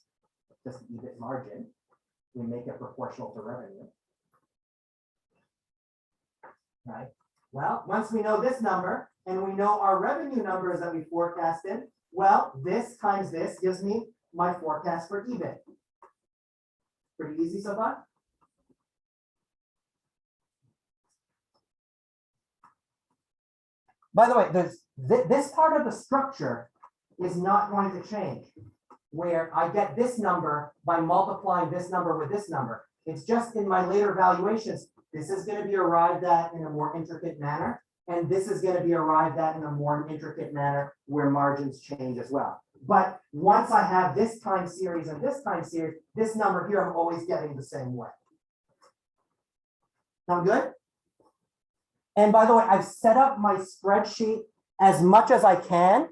just EBIT margin. We make it proportional to revenue. Right? Well, once we know this number and we know our revenue numbers that we forecasted, well, this times this gives me my forecast for EBIT. Pretty easy so far? By the way, this part of the structure is not going to change, where I get this number by multiplying this number with this number. It's just in my later valuations, this is going to be arrived at in a more intricate manner, and this is going to be arrived at in a more intricate manner where margins change as well. But once I have this time series and this time series, this number here, I'm always getting the same way. Sound good? And by the way, I've set up my spreadsheet as much as I can,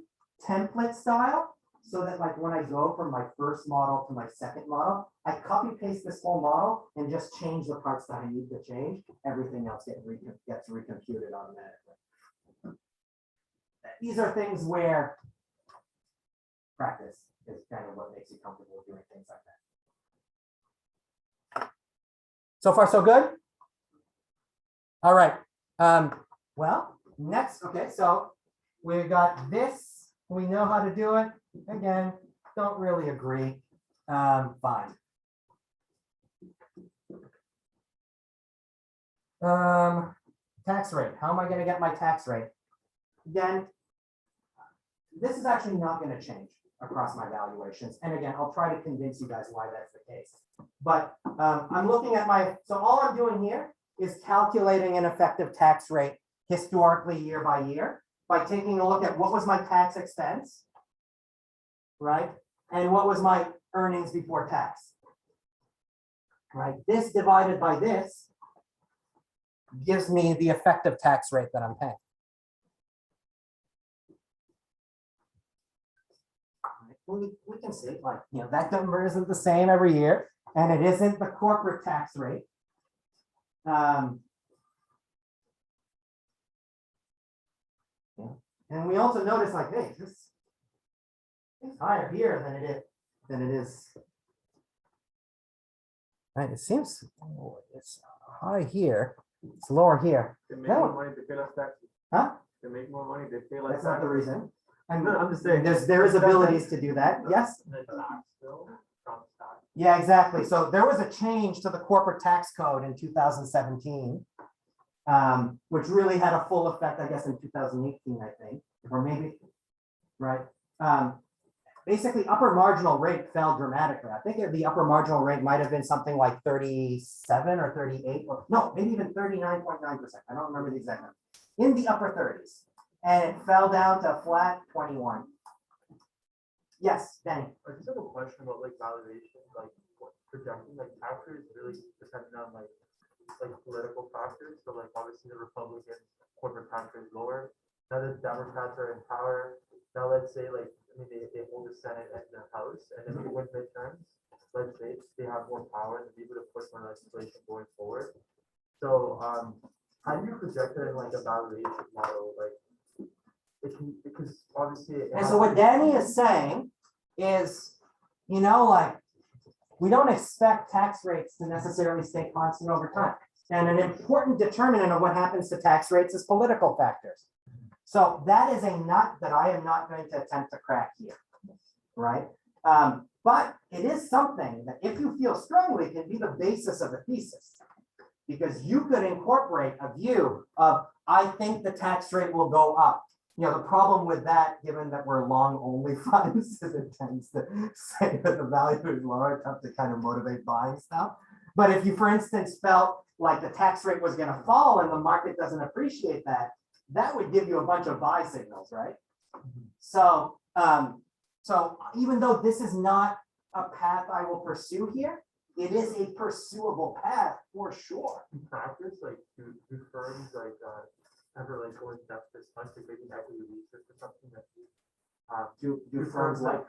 template style, so that like when I go from my first model to my second model, I copy paste this whole model and just change the parts that I need to change. Everything else gets recomputed automatically. These are things where practice is kind of what makes you comfortable doing things like that. So far, so good? All right. Well, next, okay, so we got this. We know how to do it. Again, don't really agree. Fine. Tax rate. How am I going to get my tax rate? Again, this is actually not going to change across my valuations. And again, I'll try to convince you guys why that's the case. But I'm looking at so all I'm doing here is calculating an effective tax rate historically year by year by taking a look at what was my tax expense, right? And what was my earnings before tax, right? This divided by this gives me the effective tax rate that I'm paying. We can see, like, that number isn't the same every year, and it isn't the corporate tax rate. And we also notice, like, hey, this is higher here than it is. Right, it seems it's high here, it's lower here. They make No. more money, they pay less taxes. Huh? They make more money, they pay less That's not the taxes. reason. And No, I'm just saying. there is abilities to do that, yes? The tax bill from tax. Yeah, exactly. So there was a change to the corporate tax code in 2017, which really had a full effect, I guess, in 2018, I think, or maybe, right? Basically, upper marginal rate fell dramatically. I think the upper marginal rate might have been something like 37 or 38, or no, maybe even 39.9%. I don't remember the exact number. In the upper 30s. And it fell down to a flat 21. Yes, Danny. I just have a question about like valuation, like what projecting, like tax rate is really dependent on like political factors. So like obviously the Republican corporate tax rate is lower. Now the Democrats are in power. Now let's say like they hold the Senate and the House, and if they win midterms, let's say they have more power and be able to push more legislation going forward. So how do you project it in like a valuation model? Like because obviously And so what Danny is saying is, like, we don't expect tax rates to necessarily stay constant over time. And an important determinant of what happens to tax rates is political factors. So that is a nut that I am not going to attempt to crack here, right? But it is something that if you feel strongly can be the basis of a thesis, because you could incorporate a view of, I think the tax rate will go up. The problem with that, given that we're long only funds, is it tends to say that the value is lower, tough to kind of motivate buying stuff. But if you, for instance, felt like the tax rate was going to fall and the market doesn't appreciate that, that would give you a bunch of buy signals, right? So, so even though this is not a path I will pursue here, it is a pursuable path for sure. in practice, like do firms like ever like go in depth this much to maybe equity research or something that Do firms like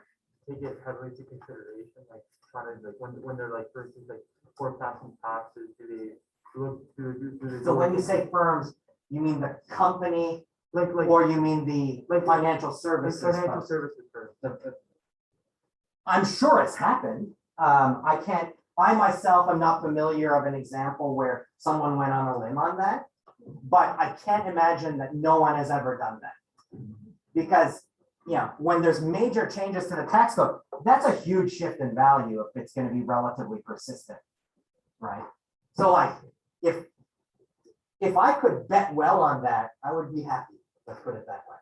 take it heavily into consideration, like trying to like when they're like for instance like forecasting taxes, do they look do they So go when you into- say firms, you mean the company, like or you mean the like financial like services? financial firm? services firms? I'm sure it's happened. I myself am not familiar of an example where someone went on a limb on that, but I can't imagine that no one has ever done that. Because, when there's major changes to the tax code, that's a huge shift in value if it's going to be relatively persistent, right? So like, if I could bet well on that, I would be happy, let's put it that way.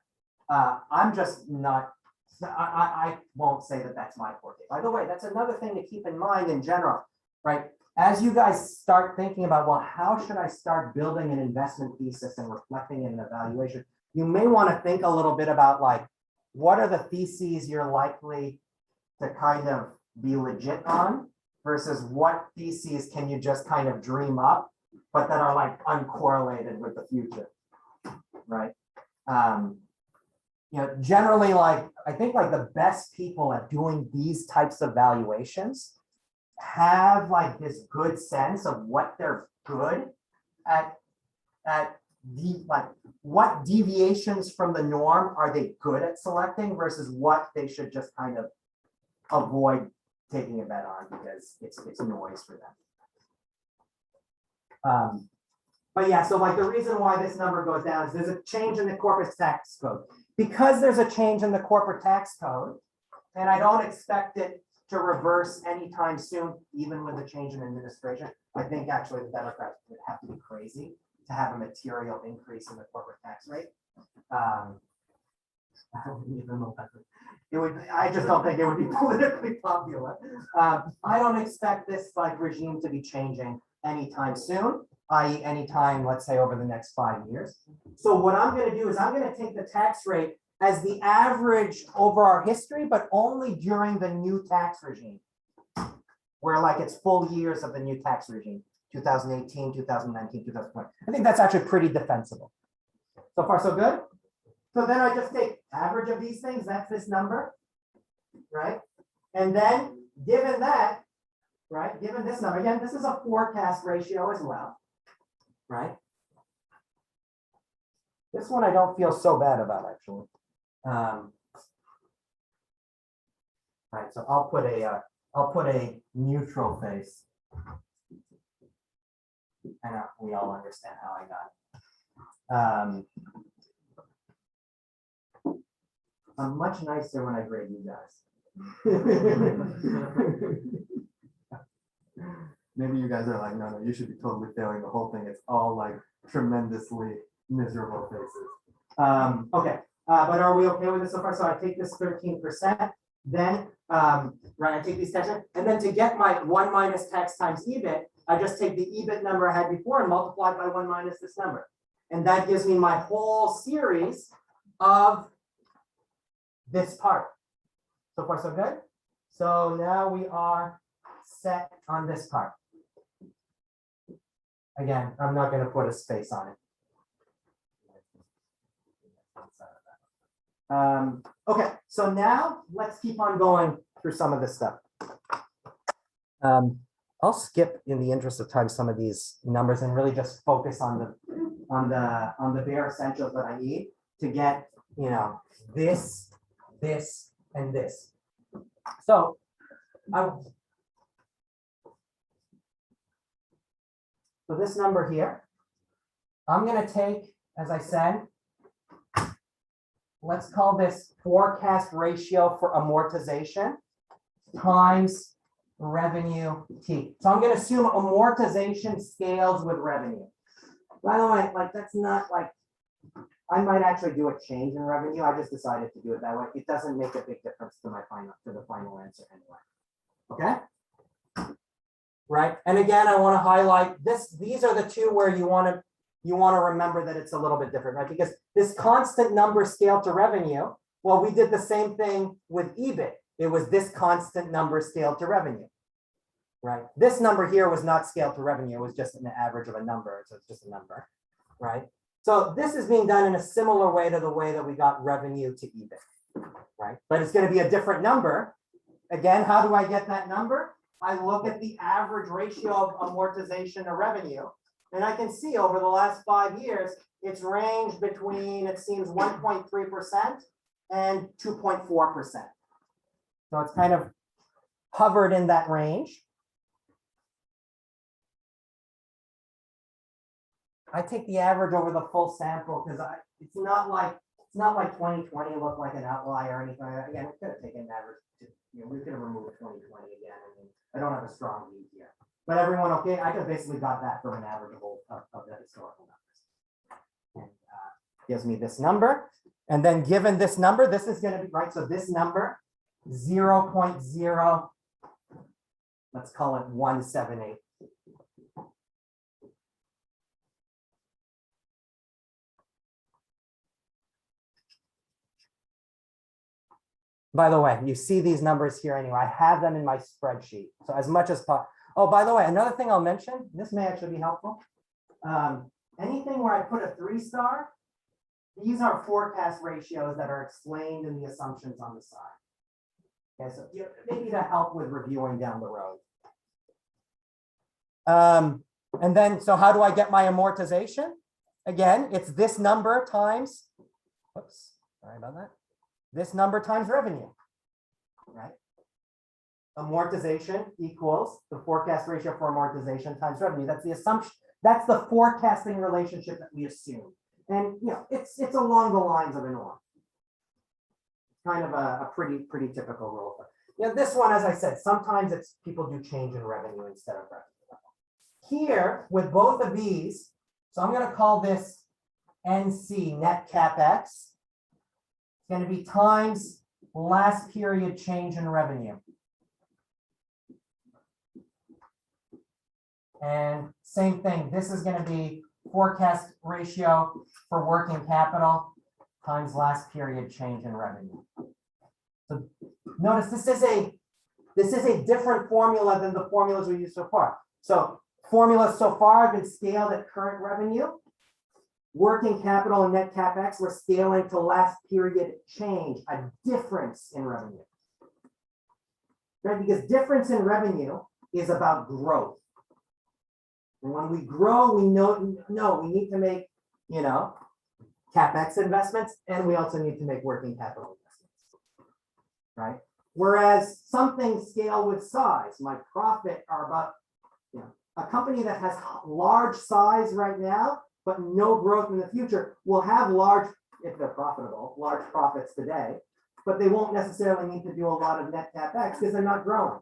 I'm just not, I won't say that that's my forte. By the way, that's another thing to keep in mind in general, right? As you guys start thinking about, well, how should I start building an investment thesis and reflecting in an evaluation? You may want to think a little bit about like, what are the theses you're likely to kind of be legit on versus what theses can you just kind of dream up, but that are like uncorrelated with the future, right? Generally, like, I think like the best people at doing these types of valuations have like this good sense of what they're good at what deviations from the norm are they good at selecting versus what they should just kind of avoid taking a bet on because it's noise for them. But yeah, so like the reason why this number goes down is there's a change in the corporate tax code. Because there's a change in the corporate tax code, and I don't expect it to reverse anytime soon, even with the change in administration. I think actually the Democrats would have to be crazy to have a material increase in the corporate tax rate. I wouldn't even know that. It would, I just don't think it would be politically popular. I don't expect this like regime to be changing anytime soon, i.e. anytime, let's say over the next 5 years. So what I'm gonna do is I'm gonna take the tax rate as the average over our history, but only during the new tax regime, where like it's full years of the new tax regime, 2018, 2019, 2020. I think that's actually pretty defensible. So far, so good? So then I just take average of these things, that's this number, right? And then given that, right, given this number, again, this is a forecast ratio as well, right? This one I don't feel so bad about actually. Right, so I'll put a neutral face. I know we all understand how I got it. I'm much nicer when I grade you guys. Maybe you guys are like, no, you should be totally failing the whole thing. It's all like tremendously miserable faces. Okay, but are we okay with this so far? So I take this 13%, then, right, I take these taxes, and then to get my 1 minus tax times EBIT, I just take the EBIT number I had before and multiply it by 1 minus this number. And that gives me my whole series of this part. So far, so good. So now we are set on this part. Again, I'm not going to put a space on it. Okay, so now let's keep on going through some of this stuff. I'll skip in the interest of time some of these numbers and really just focus on the bare essentials that I need to get, you know, this, and this. So so this number here, I'm going to take, as I said, let's call this forecast ratio for amortization times revenue T. So I'm going to assume amortization scales with revenue. By the way, like that's not like, I might actually do a change in revenue. I just decided to do it that way. It doesn't make a big difference to my the final answer anyway. Okay. Right. And again, I want to highlight this. These are the two where you want to remember that it's a little bit different, right? Because this constant number scaled to revenue, well, we did the same thing with EBIT. It was this constant number scaled to revenue, right? This number here was not scaled to revenue. It was just an average of a number. So it's just a number, right? So this is being done in a similar way to the way that we got revenue to EBIT, right? But it's going to be a different number. Again, how do I get that number? I look at the average ratio of amortization to revenue, and I can see over the last 5 years, it's ranged between, it seems 1.3% and 2.4%. So it's kind of hovered in that range. I take the average over the full sample because it's not like 2020 looked like an outlier or anything. Again, we could have taken an average. You know, we could have removed 2020 again. I mean, I don't have a strong view here, but everyone okay? I just basically got that from an average of the historical numbers. And gives me this number, and then given this number, this is going to be right. So this number 0.0. Let's call it 178. By the way, you see these numbers here anyway. I have them in my spreadsheet. So as much as possible. Oh, by the way, another thing I'll mention, this may actually be helpful. Anything where I put a 3-star, these are forecast ratios that are explained in the assumptions on the side. Okay, so maybe to help with reviewing down the road. And then, so how do I get my amortization? Again, it's this number times, oops, sorry about that. This number times revenue, right? Amortization equals the forecast ratio for amortization times revenue. That's the assumption. That's the forecasting relationship that we assume. And you know, it's along the lines of a norm. Kind of a pretty typical rule. Yeah, this one, as I said, sometimes it's people do change in revenue instead of revenue. Here, with both of these, so I'm gonna call this NC, net CapEx. It's gonna be times last period change in revenue. And same thing, this is gonna be forecast ratio for working capital times last period change in revenue. So notice this is a different formula than the formulas we used so far. So formulas so far have been scaled at current revenue. Working capital and net CapEx, we're scaling to last period change, a difference in revenue. Right? Because difference in revenue is about growth. And when we grow, we know we need to make, CapEx investments, and we also need to make working capital investments. Right? Whereas something scale with size, my profit are about, a company that has large size right now, but no growth in the future will have large, if they're profitable, large profits today, but they won't necessarily need to do a lot of net CapEx because they're not growing,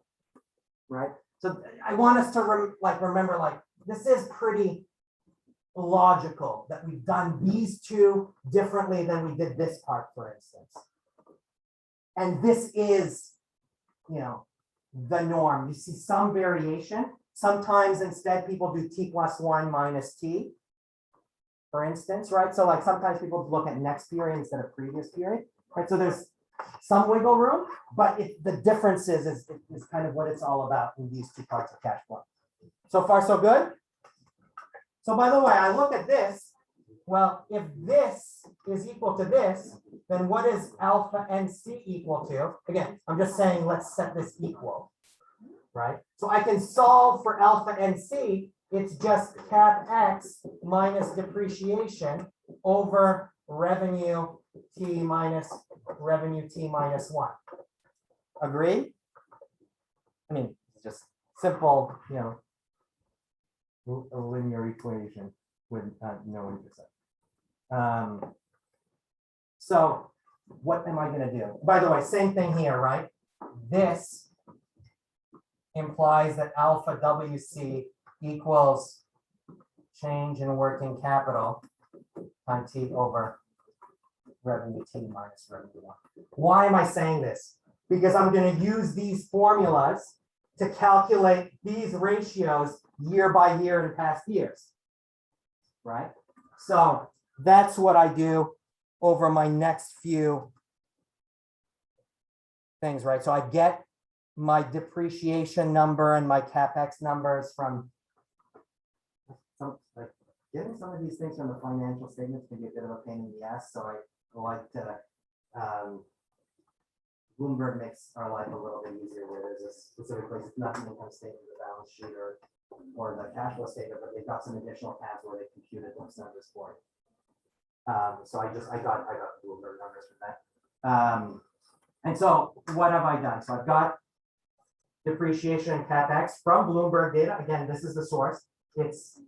right? So I want us to remember, this is pretty logical that we've done these two differently than we did this part, for instance. And this is, the norm. You see some variation. Sometimes instead people do T+1 minus T, for instance, right? So sometimes people look at next period instead of previous period, right? So there's some wiggle room, but the difference is kind of what it's all about in these two parts of cash flow. So far, so good? So by the way, I look at this, well, if this is equal to this, then what is alpha NC equal to? Again, I'm just saying, let's set this equal, right? So I can solve for alpha NC, it's just CapEx minus depreciation over revenue T minus revenue T minus 1. Agree? I mean, it's just simple, a linear equation with no intercept. So what am I going to do? By the way, same thing here, right? This implies that alpha WC equals change in working capital times T over revenue T minus revenue 1. Why am I saying this? Because I'm going to use these formulas to calculate these ratios year by year in past years, right? So that's what I do over my next few things, right? So I get my depreciation number and my CapEx numbers from getting some of these things from the financial statements can be a bit of a pain in the ass. So I like to, Bloomberg makes our life a little bit easier where there's a specific place, it's not the income statement, the balance sheet or the cash flow statement, but they've got some additional tabs where they computed those numbers for you. So I got Bloomberg numbers from that. And so what have I done? So I've got depreciation and CapEx from Bloomberg data. Again, this is the source. It's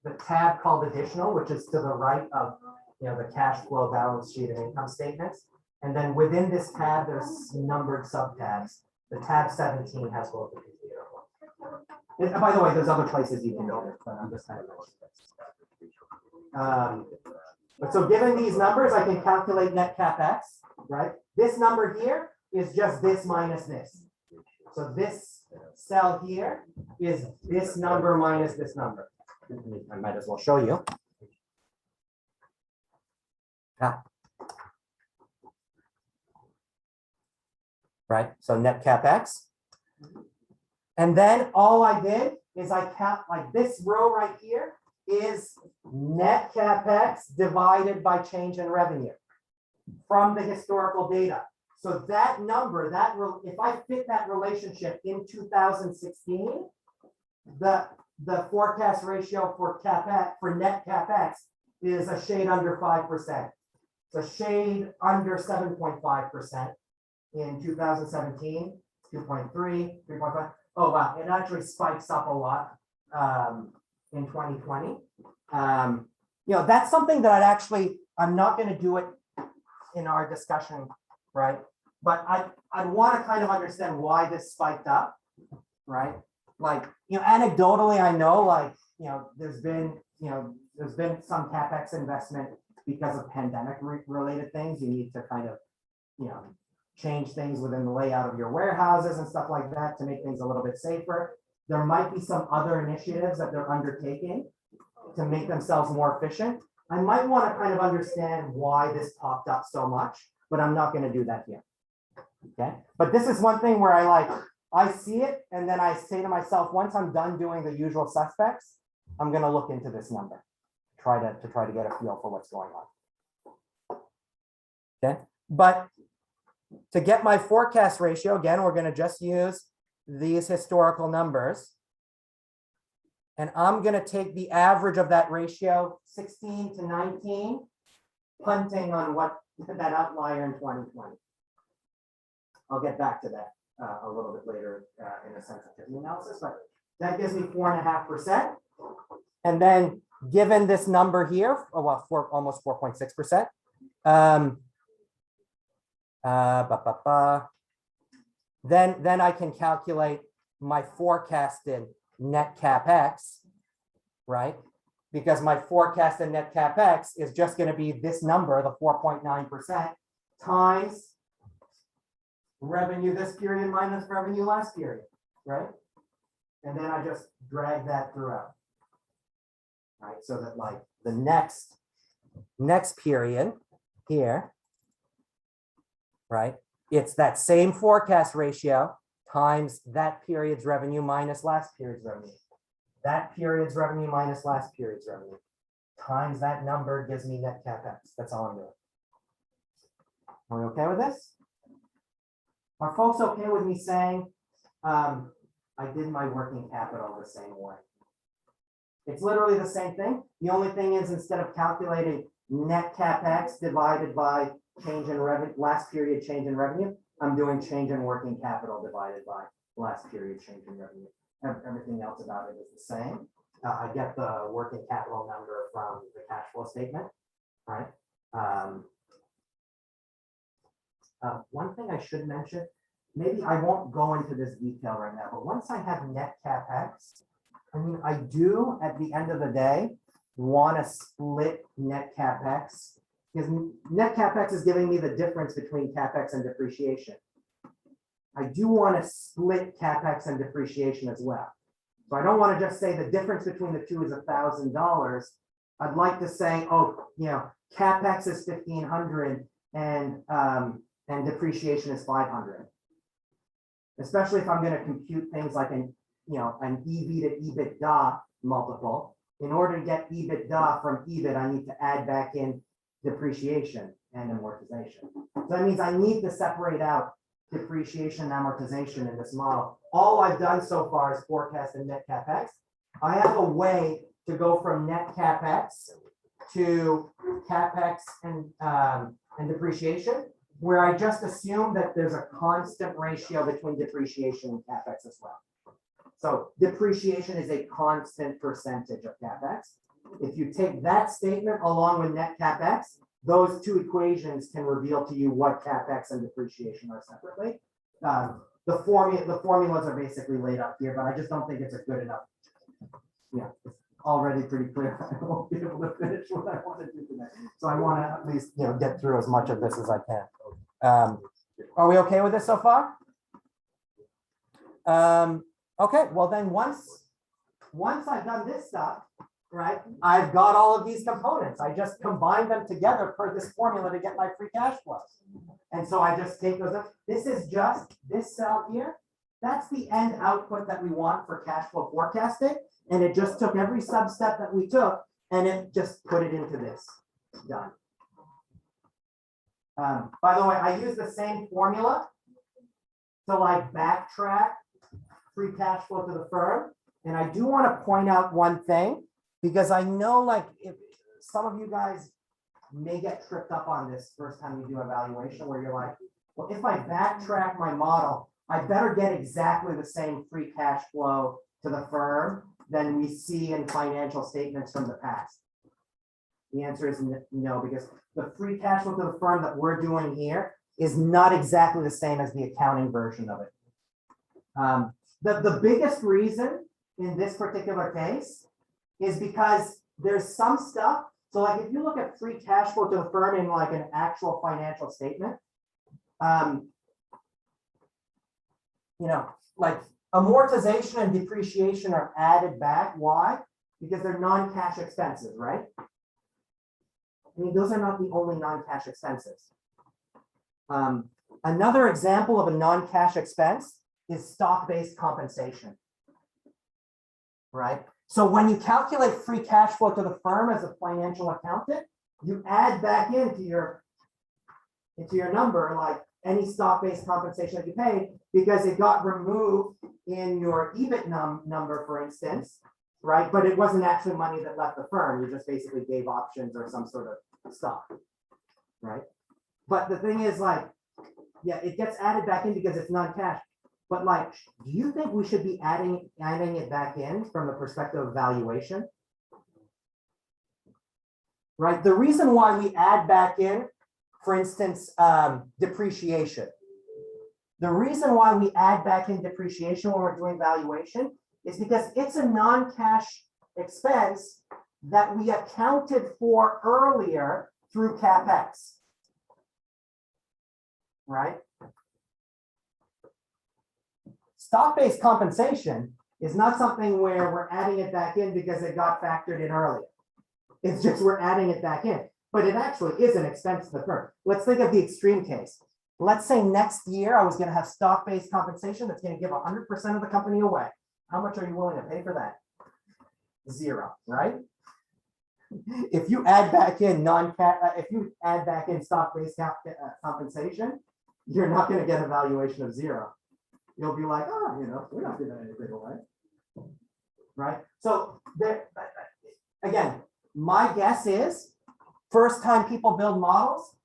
the tab called additional, which is to the right of the cash flow, balance sheet, and income statements. And then within this tab, there's numbered subtabs. The tab 17 has both of these data points. And by the way, there's other places you can go with, but I'm just kind of but so given these numbers, I can calculate net CapEx, right? This number here is just this minus this. So this cell here is this number minus this number. I might as well show you. Right, so net CapEx. And then all I did is I count this row right here is net CapEx divided by change in revenue from the historical data. So that number, if I fit that relationship in 2016, the forecast ratio for CapEx, for net CapEx, is a shade under 5%. It's a shade under 7.5%. In 2017, 2.3, 3.5. Oh, wow, it actually spikes up a lot in 2020. That's something that I'm not going to do it in our discussion, right? but I'd want to kind of understand why this spiked up, right? Like, anecdotally, I know, like, there's been some CapEx investment because of pandemic related things. You need to kind of, change things within the layout of your warehouses and stuff like that to make things a little bit safer. There might be some other initiatives that they're undertaking to make themselves more efficient. I might want to kind of understand why this popped up so much, but I'm not going to do that here. Okay, but this is one thing where I see it and then I say to myself, once I'm done doing the usual suspects, I'm going to look into this number, try to get a feel for what's going on. Okay, but to get my forecast ratio, again, we're going to just use these historical numbers. And I'm going to take the average of that ratio, 16 to 19, punting on what that outlier in 2020. I'll get back to that a little bit later in a sensitivity analysis, but that gives me 4.5%. And then given this number here, almost 4.6%. Then I can calculate my forecasted net CapEx, right? Because my forecasted net CapEx is just going to be this number, the 4.9%, times revenue this period minus revenue last period, right? And then I just drag that throughout, right? So that like the next period here, right? It's that same forecast ratio times that period's revenue minus last period's revenue. That period's revenue minus last period's revenue times that number gives me net CapEx. That's all I'm doing. Are we okay with this? Are folks okay with me saying I did my working capital the same way? It's literally the same thing. The only thing is, instead of calculating net CapEx divided by change in revenue, last period change in revenue, I'm doing change in working capital divided by last period change in revenue. Everything else about it is the same. I get the working capital number from the cash flow statement, right? One thing I should mention, maybe I won't go into this detail right now, but once I have net CapEx, I mean, I do at the end of the day want to split net CapEx, because net CapEx is giving me the difference between CapEx and depreciation. I do want to split CapEx and depreciation as well. So I don't want to just say the difference between the two is $1,000. I'd like to say, oh, CapEx is $1,500 and depreciation is $500. Especially if I'm going to compute things like an EV to EBITDA multiple. In order to get EBITDA from EBIT, I need to add back in depreciation and amortization. So that means I need to separate out depreciation and amortization in this model. All I've done so far is forecast and net CapEx. I have a way to go from net CapEx to CapEx and depreciation, where I just assume that there's a constant ratio between depreciation and CapEx as well. So depreciation is a constant percentage of CapEx. If you take that statement along with net CapEx, those two equations can reveal to you what CapEx and depreciation are separately. The formulas are basically laid out here, but I just don't think it's a good enough. Yeah, it's already pretty clear. I won't be able to finish what I want to do today. So I want to at least get through as much of this as I can. Are we okay with this so far? Okay, well then once I've done this stuff, right, I've got all of these components. I just combine them together per this formula to get my free cash flows. And so I just take those up. This is just this cell here. That's the end output that we want for cash flow forecasting. And it just took every sub-step that we took and it just put it into this. Done. By the way, I use the same formula to like backtrack free cash flow to the firm. And I do want to point out one thing, because I know like if some of you guys may get tripped up on this first time you do evaluation, where you're like, well, if I backtrack my model, I better get exactly the same free cash flow to the firm than we see in financial statements from the past. The answer is no, because the free cash flow to the firm that we're doing here is not exactly the same as the accounting version of it. The biggest reason in this particular case is because there's some stuff. So like if you look at free cash flow to the firm in like an actual financial statement, you know, like amortization and depreciation are added back. Why? Because they're non-cash expenses, right? I mean, those are not the only non-cash expenses. Another example of a non-cash expense is stock-based compensation, right? So when you calculate free cash flow to the firm as a financial accountant, you add back into your number, like any stock-based compensation that you pay, because it got removed in your EBIT number, for instance, right? But it wasn't actually money that left the firm. You just basically gave options or some sort of stock, right? But the thing is, like, yeah, it gets added back in because it's non-cash. But like, do you think we should be adding it back in from the perspective of valuation? Right. The reason why we add back in, for instance, depreciation. The reason why we add back in depreciation when we're doing valuation is because it's a non-cash expense that we accounted for earlier through CapEx. Right? Stock-based compensation is not something where we're adding it back in because it got factored in earlier. It's just we're adding it back in, but it actually is an expense to the firm. Let's think of the extreme case. Let's say next year I was going to have stock-based compensation that's going to give 100% of the company away. How much are you willing to pay for that? Zero, right? If you add back in stock-based compensation, you're not going to get a valuation of zero. You'll be like, oh, you know, we're not giving anything away, right? So there, again, my guess is first time people build models,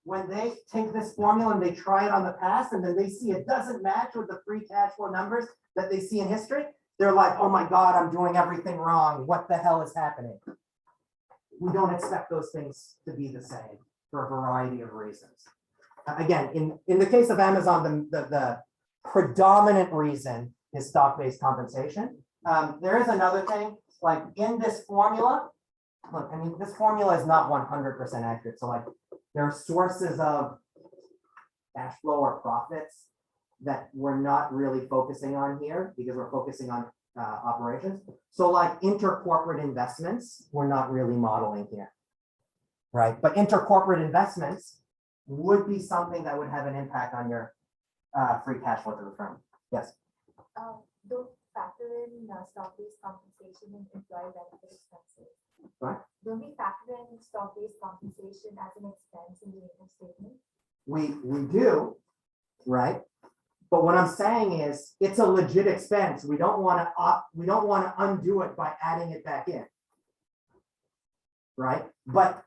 when they take this formula and they try it on the past and then they see it doesn't match with the free cash flow numbers that they see in history, they're like, oh my God, I'm doing everything wrong. What the hell is happening? We don't expect those things to be the same for a variety of reasons. Again, in the case of Amazon, the predominant reason is stock-based compensation. There is another thing, like in this formula, look, I mean, this formula is not 100% accurate. So like there are sources of cash flow or profits that we're not really focusing on here because we're focusing on operations. So like intercorporate investments, we're not really modeling here, right? But intercorporate investments would be something that would have an impact on your free cash flow to the firm. Yes. Don't factor in stock-based compensation and employee benefit expenses. Right. Don't we factor in stock-based compensation as an expense in the income statement? We do, right? But what I'm saying is it's a legit expense. We don't want to undo it by adding it back in. Right? But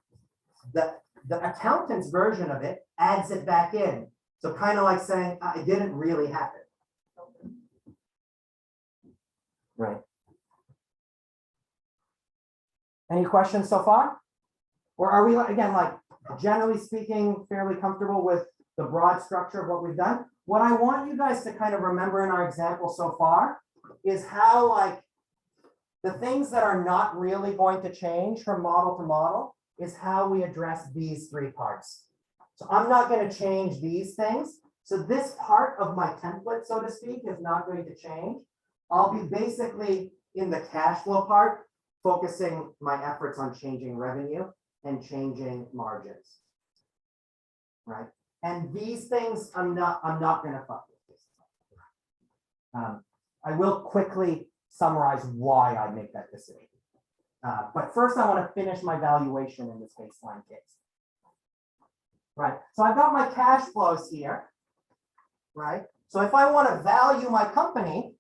the accountant's version of it adds it back in. So kind of like saying it didn't really happen. Right. Any questions so far? Or are we, again, like generally speaking, fairly comfortable with the broad structure of what we've done? What I want you guys to kind of remember in our example so far is how like the things that are not really going to change from model to model is how we address these three parts. So I'm not going to change these things. So this part of my template, so to speak, is not going to change. I'll be basically in the cash flow part, focusing my efforts on changing revenue and changing margins. Right? And these things I'm not going to fuck with this. I will quickly summarize why I make that decision. But first I want to finish my valuation in this baseline case. Right. So I've got my cash flows here. Right. So if I want to value my company,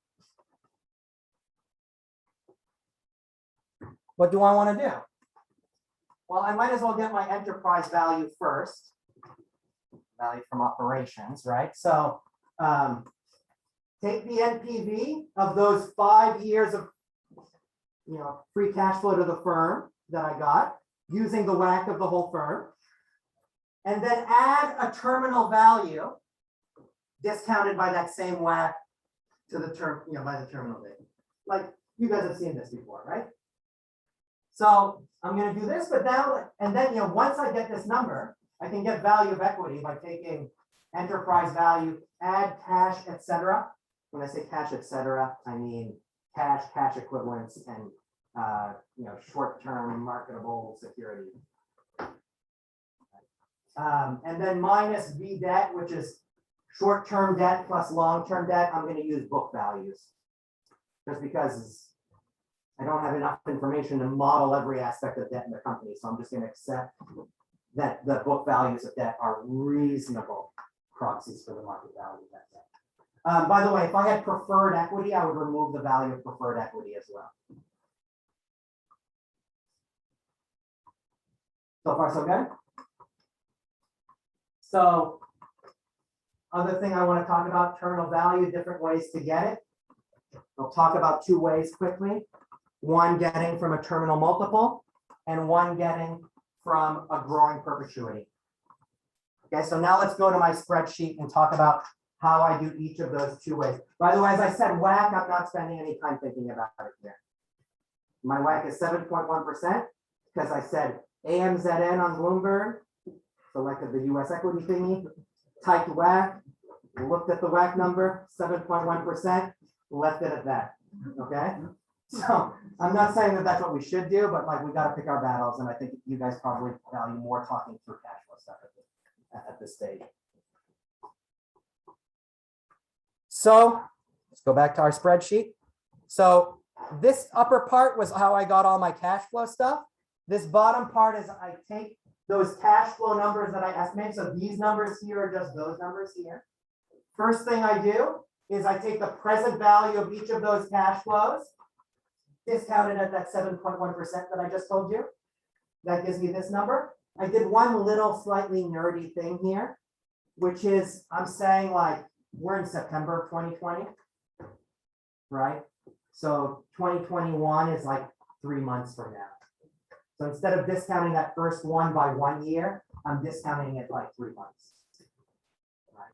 what do I want to do? Well, I might as well get my enterprise value first. Value from operations, right? So take the NPV of those 5 years of free cash flow to the firm that I got using the WACC of the whole firm. and then add a terminal value discounted by that same WACC to the term, by the terminal date. Like, you guys have seen this before, right? So I'm gonna do this, but now, and then, once I get this number, I can get value of equity by taking enterprise value, add cash, etc. When I say cash, etc., I mean cash, cash equivalents, and short-term marketable security. And then minus V debt, which is short-term debt plus long-term debt. I'm going to use book values just because I don't have enough information to model every aspect of debt in the company. So I'm just going to accept that the book values of debt are reasonable proxies for the market value of that debt. By the way, if I had preferred equity, I would remove the value of preferred equity as well. So far, so good? So, other thing I want to talk about, terminal value, different ways to get it. I'll talk about two ways quickly. One getting from a terminal multiple and one getting from a growing perpetuity. Okay, so now let's go to my spreadsheet and talk about how I do each of those two ways. By the way, as I said, WACC, I'm not spending any time thinking about it here. My WACC is 7.1% because I said AMZN on Bloomberg, selected the US equity thingy, typed WACC, looked at the WACC number, 7.1%, left it at that, okay? So I'm not saying that that's what we should do, but like we got to pick our battles, and I think you guys probably value more talking through cash flow stuff at this stage. So let's go back to our spreadsheet. So this upper part was how I got all my cash flow stuff. This bottom part is I take those cash flow numbers that I estimate. So these numbers here are just those numbers here. First thing I do is I take the present value of each of those cash flows, discounted at that 7.1% that I just told you. That gives me this number. I did one little slightly nerdy thing here, which is I'm saying like we're in September of 2020, right? So 2021 is like 3 months from now. So instead of discounting that first one by 1 year, I'm discounting it by 3 months. Right?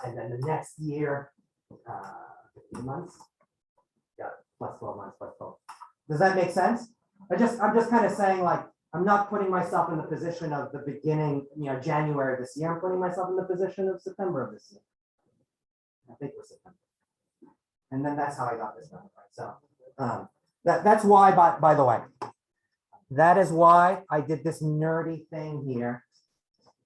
And then the next year, 15 months. Yeah, plus 12 months, plus 12. Does that make sense? I'm just kind of saying like, I'm not putting myself in the position of the beginning, January of this year. I'm putting myself in the position of September of this year. I think it was September. And then that's how I got this number, right? So that's why, by the way, that is why I did this nerdy thing here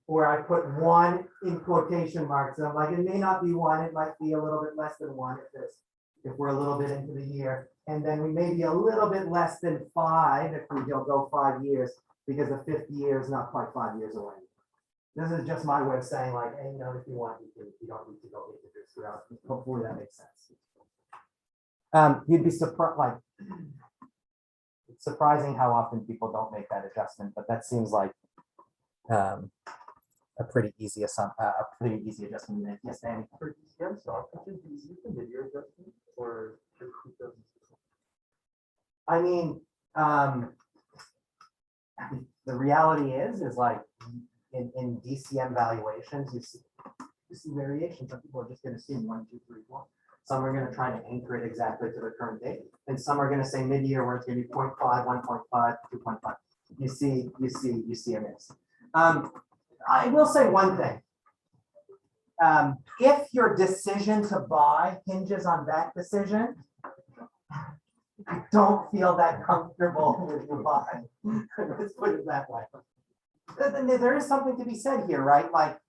where I put one in quotation marks. So I'm like, it may not be one, it might be a little bit less than one if we're a little bit into the year. And then we may be a little bit less than 5 if we don't go 5 years, because the 5th year is not quite 5 years away. This is just my way of saying like, hey, if you want, you don't need to go into this throughout. Hopefully that makes sense. You'd be surprised, like, it's surprising how often people don't make that adjustment, but that seems like a pretty easy adjustment. Yes, Danny. For DCM stock, do you use the mid-year adjustment or just keep those? I mean, the reality is like in DCM valuations, you see variations. Some people are just going to see 1, 2, 3, 4. Some are going to try to anchor it exactly to the current date, and some are going to say mid-year where it's going to be 0.5, 1.5, 2.5. You see a mix. I will say one thing. If your decision to buy hinges on that decision, I don't feel that comfortable with your buy. Let's put it that way. There is something to be said here, right? Like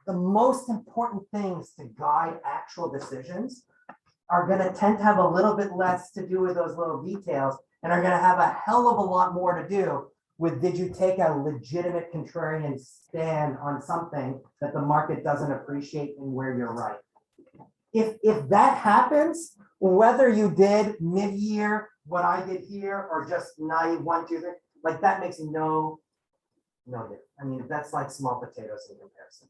the most important things to guide actual decisions are going to tend to have a little bit less to do with those little details and are going to have a hell of a lot more to do with, did you take a legitimate contrarian stand on something that the market doesn't appreciate and where you're right? If that happens, whether you did mid-year, what I did here, or just naive 1, 2, 3, like that makes no difference. I mean, that's like small potatoes in comparison.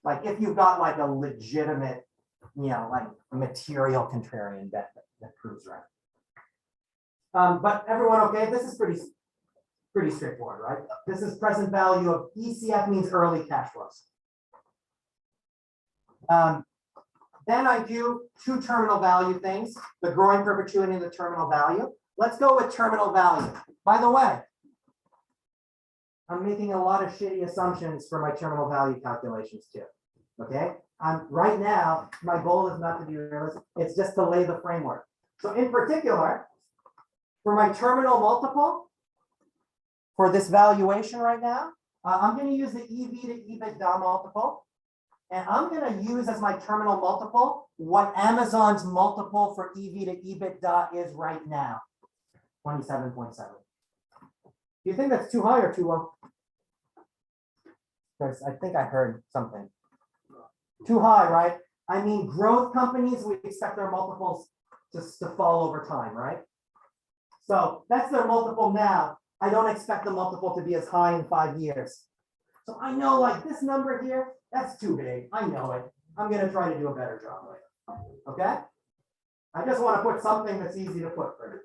Like if you've got like a legitimate like a material contrarian bet that proves right. But everyone, okay, this is pretty straightforward, right? This is present value of ECF means early cash flows. Then I do two terminal value things, the growing perpetuity and the terminal value. Let's go with terminal value. By the way, I'm making a lot of shitty assumptions for my terminal value calculations too. Okay, right now, my goal is not to be realistic, it's just to lay the framework. So in particular, for my terminal multiple, for this valuation right now, I'm going to use the EV to EBITDA multiple. And I'm going to use as my terminal multiple what Amazon's multiple for EV to EBITDA is right now, 27.7. Do you think that's too high or too low? Because I think I heard something. Too high, right? I mean, growth companies, we expect their multiples just to fall over time, right? So that's their multiple now. I don't expect the multiple to be as high in 5 years. So I know like this number here, that's too big. I know it. I'm going to try to do a better job later. Okay? I just want to put something that's easy to put for you.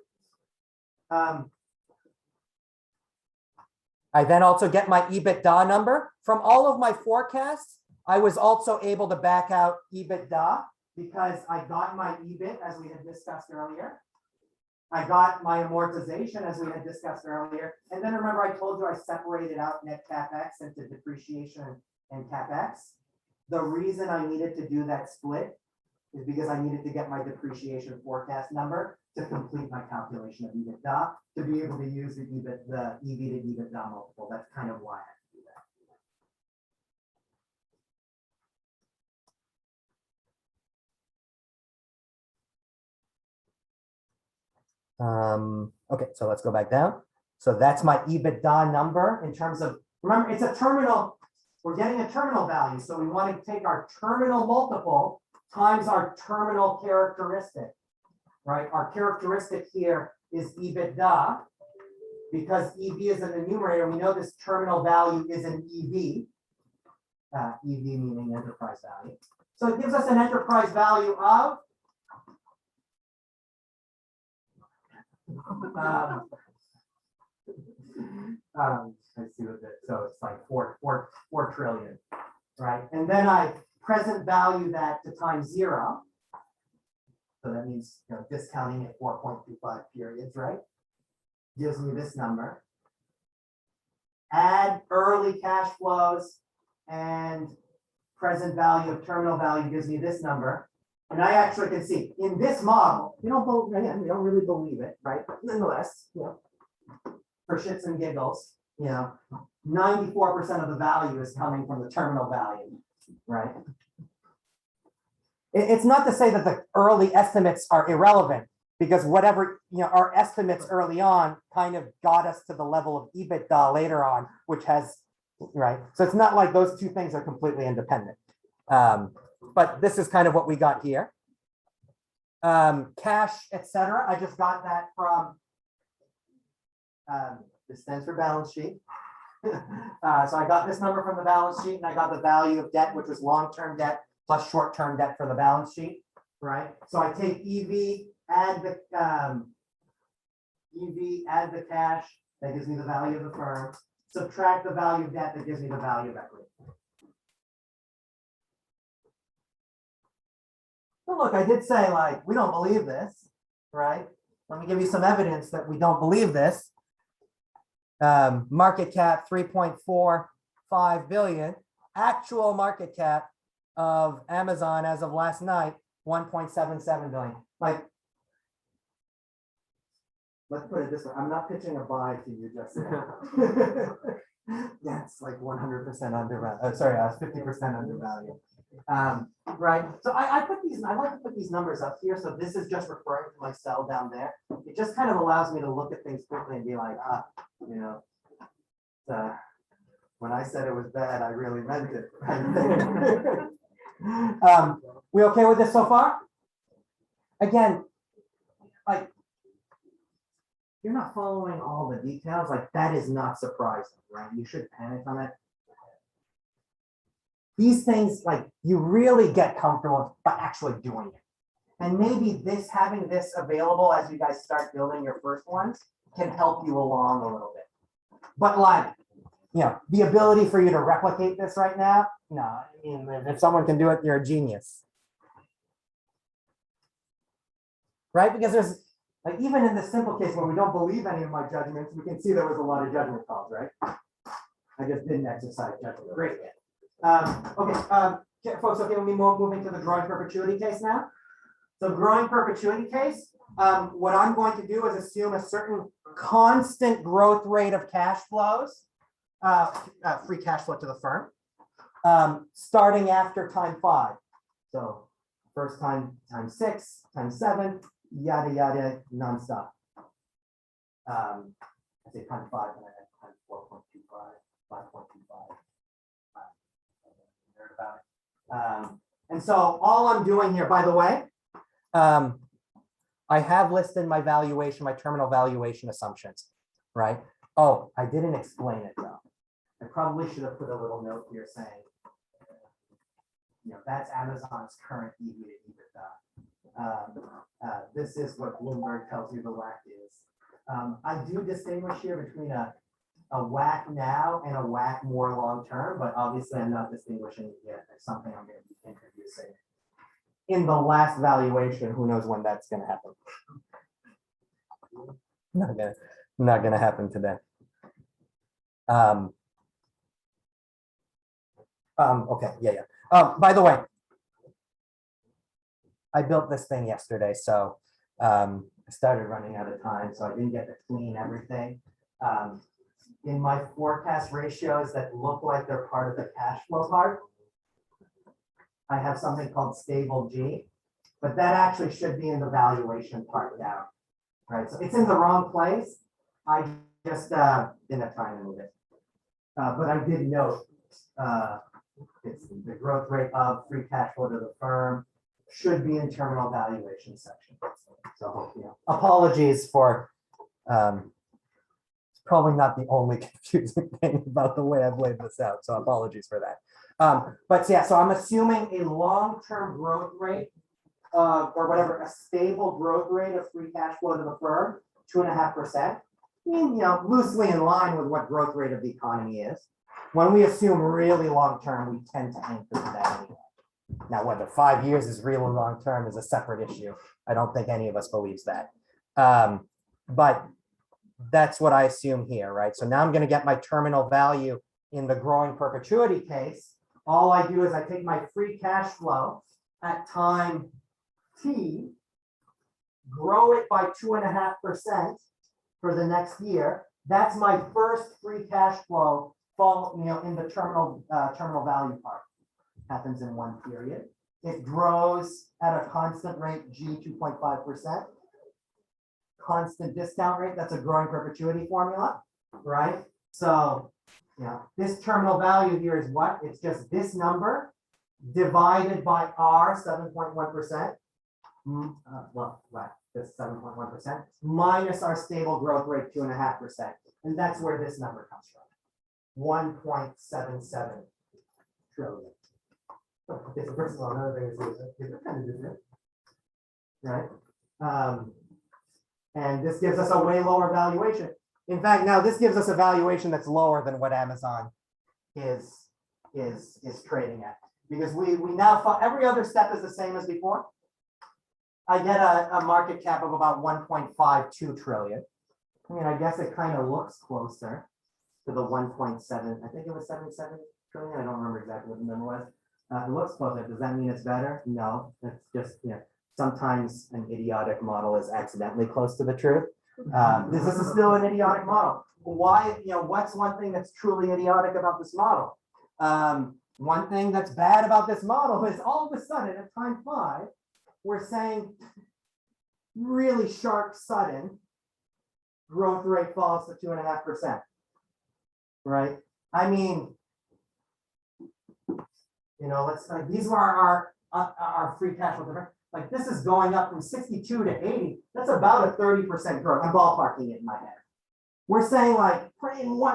I then also get my EBITDA number. From all of my forecasts, I was also able to back out EBITDA because I got my EBIT as we had discussed earlier. I got my amortization as we had discussed earlier. And then remember I told you I separated out net CapEx into depreciation and CapEx. The reason I needed to do that split is because I needed to get my depreciation forecast number to complete my calculation of EBITDA to be able to use the EV to EBITDA multiple. That's kind of why I had to do that. Okay, so let's go back down. So that's my EBITDA number in terms of, remember, it's a terminal. We're getting a terminal value. So we want to take our terminal multiple times our terminal characteristic, right? Our characteristic here is EBITDA because EV is in the numerator. We know this terminal value is an EV, EV meaning enterprise value. So it gives us an enterprise value of let's see what that, so it's like 4 trillion, right? And then I present value that to times 0. So that means, discounting at 4.25 periods, right? Gives me this number. Add early cash flows and present value of terminal value gives me this number. And I actually can see in this model, we don't really believe it, right? But nonetheless, for shits and giggles, 94% of the value is coming from the terminal value, right? It's not to say that the early estimates are irrelevant, because whatever, our estimates early on kind of got us to the level of EBITDA later on, which has, right? So it's not like those two things are completely independent. But this is kind of what we got here. Cash, etc. I just got that from, this stands for balance sheet. So I got this number from the balance sheet and I got the value of debt, which was long-term debt plus short-term debt for the balance sheet, right? So I take EV, add the cash, that gives me the value of the firm, subtract the value of debt, that gives me the value of equity. So look, I did say we don't believe this, right? Let me give you some evidence that we don't believe this. Market cap 3.45 billion, actual market cap of Amazon as of last night 1.77 billion. Let's put it this way, I'm not pitching a buy to you just now. That's like 100% undervalued. Sorry, 50% undervalued. Right. So I like to put these numbers up here. So this is just referring to my cell down there. It just kind of allows me to look at things quickly and be like, when I said it was bad, I really meant it. We okay with this so far? Again, you're not following all the details. That is not surprising, right? You should panic on it. these things, like, you really get comfortable by actually doing it. And maybe having this available as you guys start building your first ones can help you along a little bit. But like, the ability for you to replicate this right now, no, I mean, if someone can do it, you're a genius. Right? Because there's, like, even in the simple case where we don't believe any of my judgments, we can see there was a lot of judgment calls, right? I just didn't exercise judgment. Great. Okay, folks, okay, we moving to the growing perpetuity case now. So growing perpetuity case, what I'm going to do is assume a certain constant growth rate of cash flows, free cash flow to the firm, starting after time 5. So first time times 6, times 7, yada, yada, nonstop. I say times 5 and I had times 4.25, 5.25. And so all I'm doing here, by the way, I have listed my valuation, my terminal valuation assumptions, right? Oh, I didn't explain it though. I probably should have put a little note here saying, that's Amazon's current EV to EBITDA. This is what Bloomberg tells you the WACC is. I do distinguish here between a WACC now and a WACC more long-term, but obviously I'm not distinguishing it yet. There's something I'm going to be introducing in the last valuation. Who knows when that's going to happen? Not gonna happen today. Okay, yeah. By the way, I built this thing yesterday, so I started running out of time, so I didn't get to clean everything. In my forecast ratios that look like they're part of the cash flow part, I have something called stable G, but that actually should be in the valuation part now, right? So it's in the wrong place. I just didn't have time to move it. But I did note it's the growth rate of free cash flow to the firm should be in terminal valuation section. So, apologies for it's probably not the only confusing thing about the way I've laid this out. So apologies for that. But yeah, so I'm assuming a long-term growth rate or whatever, a stable growth rate of free cash flow to the firm, 2.5%. Loosely in line with what growth rate of the economy is. When we assume really long-term, we tend to anchor to that anyway. Now, whether 5 years is really long-term is a separate issue. I don't think any of us believes that. But that's what I assume here, right? So now I'm going to get my terminal value in the growing perpetuity case. All I do is I take my free cash flow at time t, grow it by 2.5% for the next year. That's my first free cash flow in the terminal value part. Happens in one period. It grows at a constant rate, G 2.5%. Constant discount rate, that's a growing perpetuity formula, right? So, this terminal value here is what? It's just this number divided by R, 7.1%. This 7.1% minus our stable growth rate, 2.5%. And that's where this number comes from. 1.77 trillion. Okay, so first of all, another thing is they're kind of different, right? And this gives us a way lower valuation. In fact, now this gives us a valuation that's lower than what Amazon is trading at, because we now every other step is the same as before. I get a market cap of about 1.52 trillion. I mean, I guess it kind of looks closer to the 1.7. I think it was 77 trillion. I don't remember exactly what the number was. It looks closer. Does that mean it's better? No, it's just, sometimes an idiotic model is accidentally close to the truth. This is still an idiotic model. Why, what's one thing that's truly idiotic about this model? One thing that's bad about this model is all of a sudden at time 5, we're saying really sharp, sudden growth rate falls to 2.5%, right? I mean, let's like these are our free cash flow. Like this is going up from 62 to 80. That's about a 30% growth. I'm ballparking it in my head. we're saying like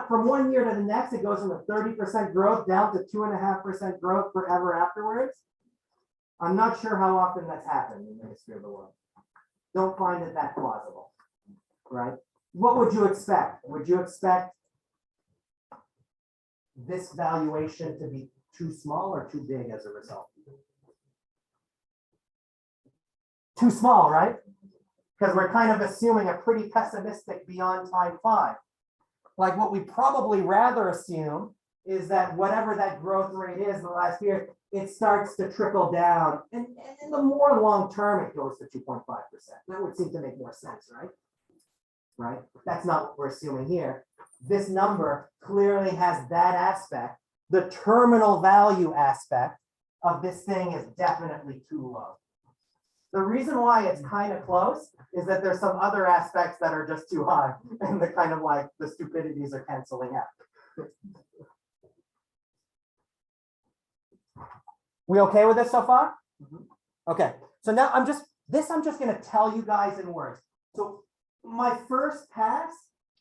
from 1 year to the next, it goes from a 30% growth down to 2.5% growth forever afterwards. I'm not sure how often that's happened in the history of the world. Don't find it that plausible, right? What would you expect? Would you expect this valuation to be too small or too big as a result? Too small, right? Because we're kind of assuming a pretty pessimistic beyond time 5. Like what we probably rather assume is that whatever that growth rate is in the last year, it starts to trickle down. And in the more long term, it goes to 2.5%. That would seem to make more sense, right? Right? That's not what we're assuming here. This number clearly has that aspect. The terminal value aspect of this thing is definitely too low. The reason why it's kind of close is that there's some other aspects that are just too high, and the kind of like the stupidities are canceling out. We okay with this so far? Okay, so now I'm just going to tell you guys in words. So my first pass,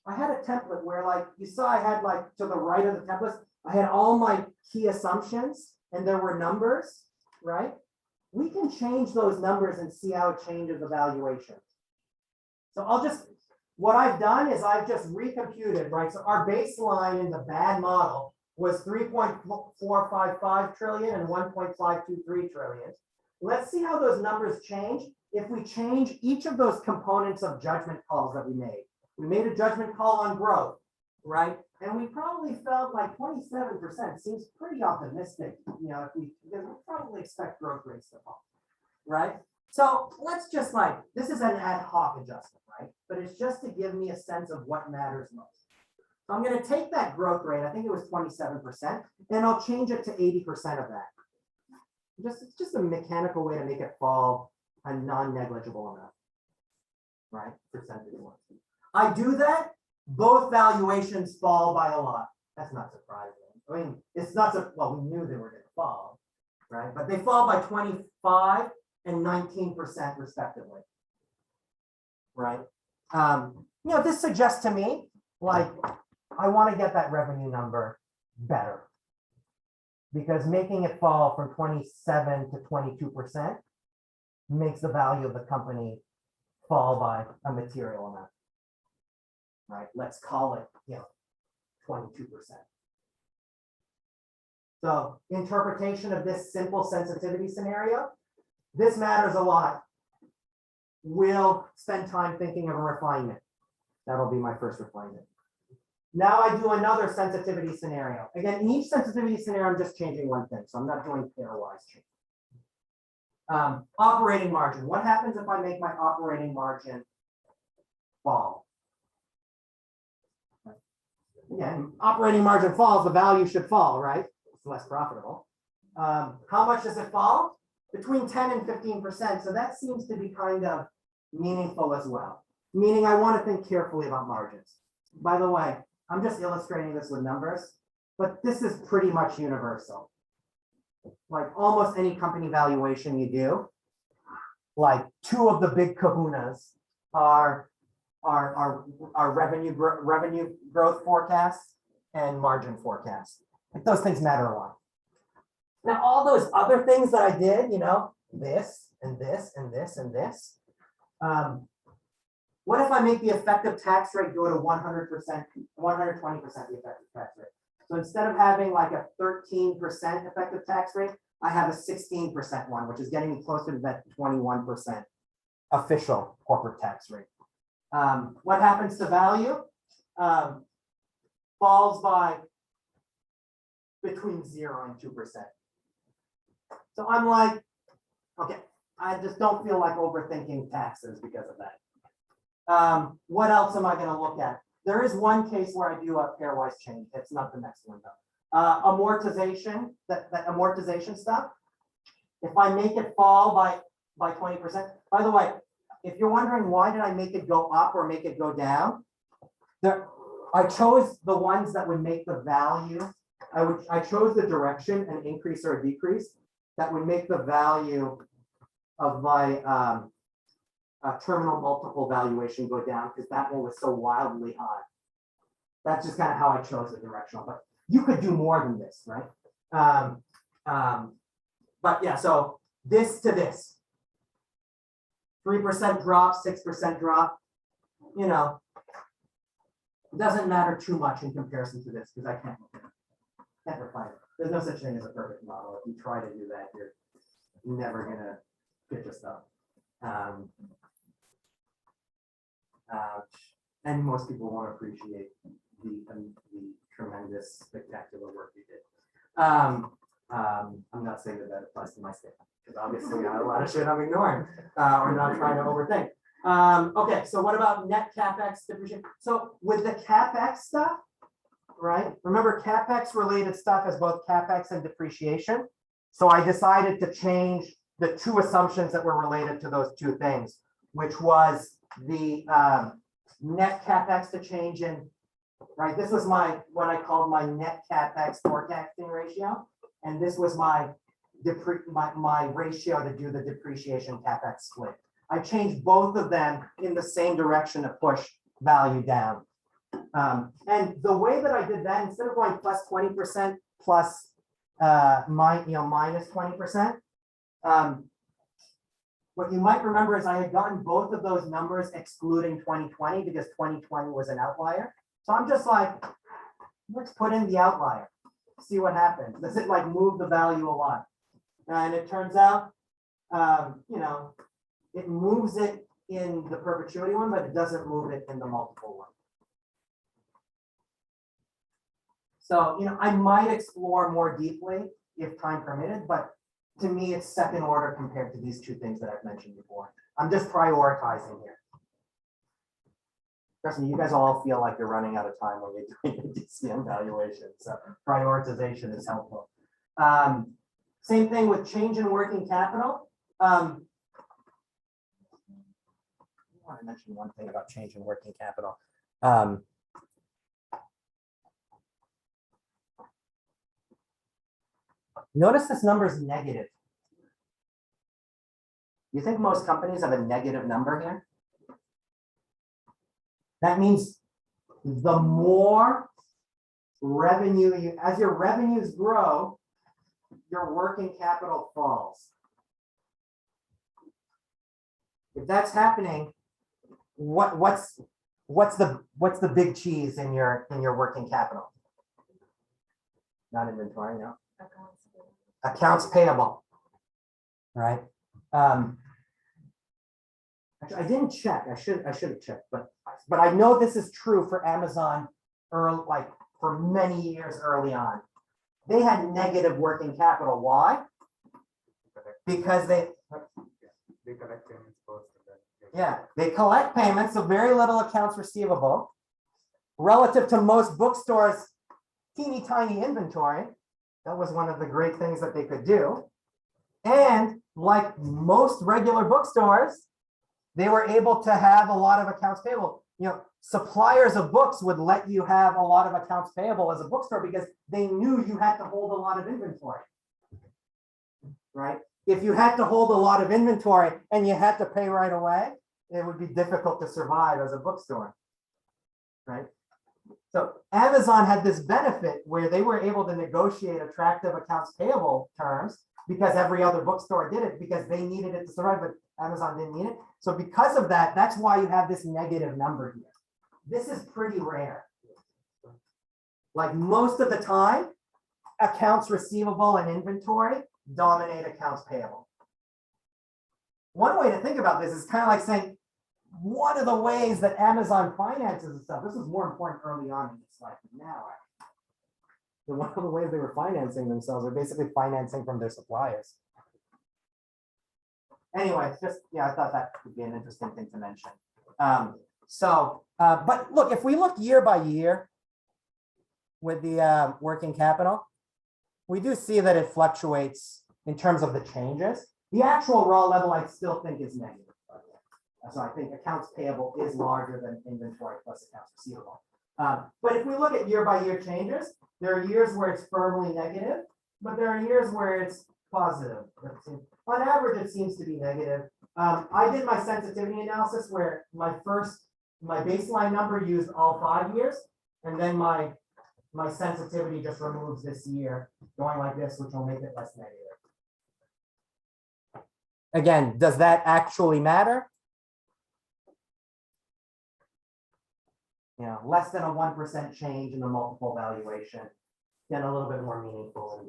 I had a template where like you saw I had like to the right of the template, I had all my key assumptions and there were numbers, right? We can change those numbers and see how it changes the valuation. So what I've done is I've just recomputed, right? So our baseline in the bad model was 3.455 trillion and 1.523 trillion. Let's see how those numbers change if we change each of those components of judgment calls that we made. We made a judgment call on growth, right? And we probably felt like 27% seems pretty optimistic, you know, because we probably expect growth rates to fall, right? So let's just like, this is an ad hoc adjustment, right? But it's just to give me a sense of what matters most. So I'm going to take that growth rate, I think it was 27%, and I'll change it to 80% of that. It's just a mechanical way to make it fall a non-negligible amount, right? Percentage-wise. I do that, both valuations fall by a lot. That's not surprising. I mean, it's not so, well, we knew they were going to fall, right? But they fall by 25 and 19% respectively, right? You know, this suggests to me, like, I want to get that revenue number better because making it fall from 27 to 22% makes the value of the company fall by a material amount. Right, let's call it, you know, 22%. So interpretation of this simple sensitivity scenario, this matters a lot. We'll spend time thinking of a refinement. That'll be my first refinement. Now I do another sensitivity scenario. Again, in each sensitivity scenario, I'm just changing one thing. So I'm not doing pairwise change. Operating margin. What happens if I make my operating margin fall? Again, operating margin falls, the value should fall, right? It's less profitable. How much does it fall? Between 10 and 15%. So that seems to be kind of meaningful as well. Meaning I want to think carefully about margins. By the way, I'm just illustrating this with numbers, but this is pretty much universal. Like almost any company valuation you do, like two of the big kahunas are revenue growth forecasts and margin forecasts. Like those things matter a lot. Now, all those other things that I did, you know, this and this and this and this. What if I make the effective tax rate go to 100%, 120% the effective tax rate? So instead of having like a 13% effective tax rate, I have a 16% one, which is getting me closer to that 21% official corporate tax rate. What happens to value? Falls by between 0 and 2%. So I'm like, okay, I just don't feel like overthinking taxes because of that. What else am I going to look at? There is one case where I do a pairwise change. It's not the next one though. Amortization, that amortization stuff. If I make it fall by 20%, by the way, if you're wondering why did I make it go up or make it go down, I chose the ones that would make the value. I chose the direction, an increase or a decrease, that would make the value of my terminal multiple valuation go down because that one was so wildly high. That's just kind of how I chose the directional, but you could do more than this, right? But yeah, so this to this. 3% drop, 6% drop, you know, it doesn't matter too much in comparison to this because I can't refine it. There's no such thing as a perfect model. If you try to do that, you're never gonna get your stuff. And most people won't appreciate the tremendous spectacular work you did. I'm not saying that that applies to my statement, because obviously I have a lot of shit I'm ignoring or not trying to overthink. Okay, so what about net CapEx depreciation? So with the CapEx stuff, right? Remember CapEx related stuff as both CapEx and depreciation. So I decided to change the two assumptions that were related to those two things, which was the net CapEx to change in, right? This was what I called my net CapEx forecasting ratio. And this was my ratio to do the depreciation CapEx split. I changed both of them in the same direction to push value down. And the way that I did that, instead of going plus 20% plus minus 20%, what you might remember is I had gotten both of those numbers excluding 2020 because 2020 was an outlier. So I'm just like, let's put in the outlier, see what happens. Does it like move the value a lot? And it turns out, you know, it moves it in the perpetuity one, but it doesn't move it in the multiple one. So, you know, I might explore more deeply if time permitted, but to me, it's second order compared to these two things that I've mentioned before. I'm just prioritizing here. Trust me, you guys all feel like you're running out of time when you're doing a DCM valuation, so prioritization is helpful. Same thing with change in working capital. I want to mention one thing about change in working capital. Notice this number is negative. You think most companies have a negative number here? That means the more revenue as your revenues grow, your working capital falls. If that's happening, what's the big cheese in your working capital? Not inventory, no. Accounts payable, right? Actually, I didn't check. I should have checked, but I know this is true for Amazon like for many years early on. They had negative working capital. Why? Because they collect payments first. they collect payments, so very little accounts receivable. Relative to most bookstores, teeny tiny inventory. That was one of the great things that they could do. And like most regular bookstores, they were able to have a lot of accounts payable. You know, suppliers of books would let you have a lot of accounts payable as a bookstore because they knew you had to hold a lot of inventory, right? If you had to hold a lot of inventory and you had to pay right away, it would be difficult to survive as a bookstore, right? So Amazon had this benefit where they were able to negotiate attractive accounts payable terms because every other bookstore did it because they needed it to survive, but Amazon didn't need it. So because of that, that's why you have this negative number here. This is pretty rare. Like most of the time, accounts receivable and inventory dominate accounts payable. One way to think about this is kind of like saying, one of the ways that Amazon finances and stuff, this is more important early on in its life than now. So one of the ways they were financing themselves are basically financing from their suppliers. Anyway, it's just, yeah, I thought that would be an interesting thing to mention. But look, if we look year by year with the working capital, we do see that it fluctuates in terms of the changes. The actual raw level, I still think is negative. So I think accounts payable is larger than inventory plus accounts receivable. But if we look at year by year changes, there are years where it's firmly negative, but there are years where it's positive. On average, it seems to be negative. I did my sensitivity analysis where my baseline number used all 5 years. And then my sensitivity just removes this year, going like this, which will make it less negative. Again, does that actually matter? You know, less than a 1% change in the multiple valuation, then a little bit more meaningful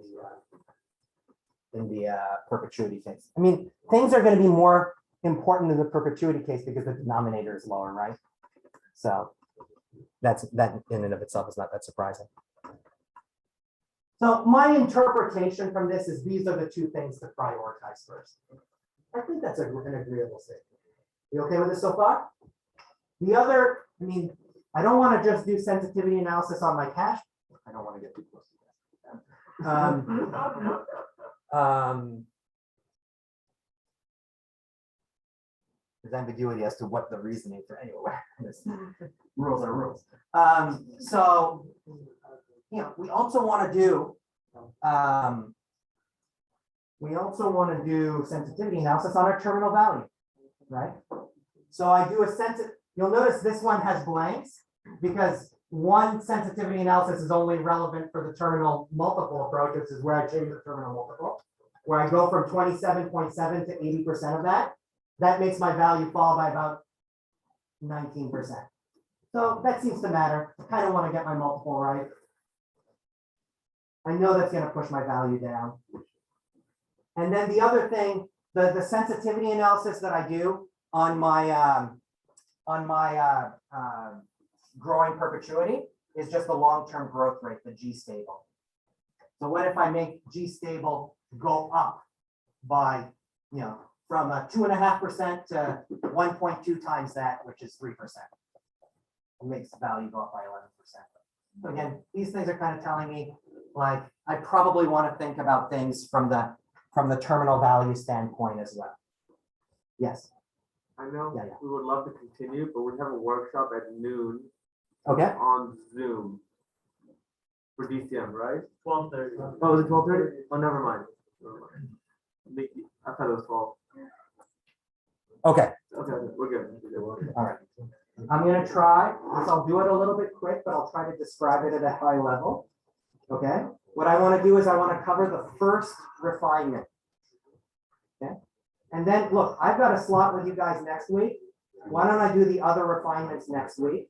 in the perpetuity case. I mean, things are going to be more important in the perpetuity case because the denominator is lower, right? So that in and of itself is not that surprising. So my interpretation from this is these are the two things to prioritize first. I think that's an agreeable statement. You okay with this so far? The other, I mean, I don't want to just do sensitivity analysis on my cash. I don't want to get too close to that. There's ambiguity as to what the reasoning for anyway. Rules are rules. So, you know, we also want to do sensitivity analysis on our terminal value, right? So I do a you'll notice this one has blanks because one sensitivity analysis is only relevant for the terminal multiple approach, which is where I change the terminal multiple, where I go from 27.7 to 80% of that. That makes my value fall by about 19%. So that seems to matter. I kind of want to get my multiple right. I know that's going to push my value down. And then the other thing, the sensitivity analysis that I do on my growing perpetuity is just the long-term growth rate, the G stable. So what if I make G stable go up by, you know, from 2.5% to 1.2 times that, which is 3%. It makes the value go up by 11%. So again, these things are kind of telling me, like, I probably want to think about things from the terminal value standpoint as well. Yes. I know Yeah. we would love to continue, but we have a workshop at noon Okay. on Zoom for DCM, right? 12:30. Oh, was it 12:30? Oh, never mind. I thought it was 12. Okay. Okay, we're good. All right. I'm going to try this. I'll do it a little bit quick, but I'll try to describe it at a high level. Okay. What I want to do is I want to cover the first refinement. Okay. And then look, I've got a slot with you guys next week. Why don't I do the other refinements next week?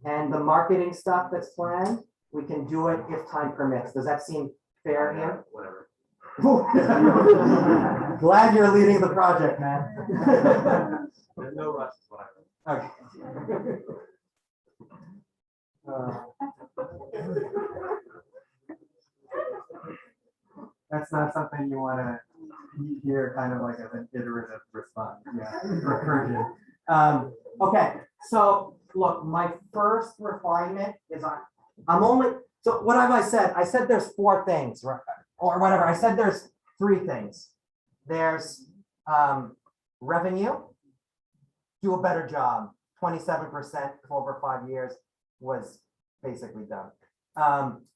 And the marketing stuff that's planned, we can do it if time permits. Does that seem fair here? Whatever. Glad you're leading the project, man. There's no rush. Is what I Okay. That's not something you want to hear kind of like as an iterative response. Yeah, recursion. Okay, so look, my first refinement is so what have I said? I said there's 4 things, right? Or whatever. I said there's 3 things. There's revenue, do a better job. 27% over 5 years was basically done.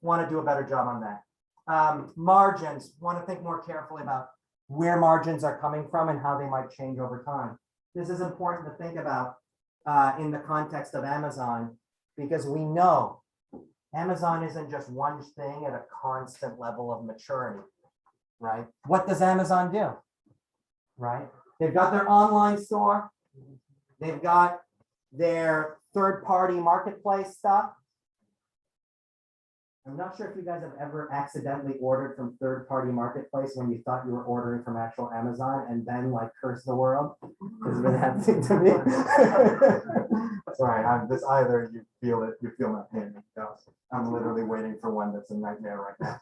Want to do a better job on that. Margins, want to think more carefully about where margins are coming from and how they might change over time. This is important to think about in the context of Amazon, because we know Amazon isn't just one thing at a constant level of maturity, right? What does Amazon do, right? They've got their online store. They've got their third-party marketplace stuff. I'm not sure if you guys have ever accidentally ordered from third-party marketplace when you thought you were ordering from actual Amazon and then like curse the world. This has been happening to me. Sorry, I'm just either you feel it, you feel my pain. I'm literally waiting for one that's a nightmare right now.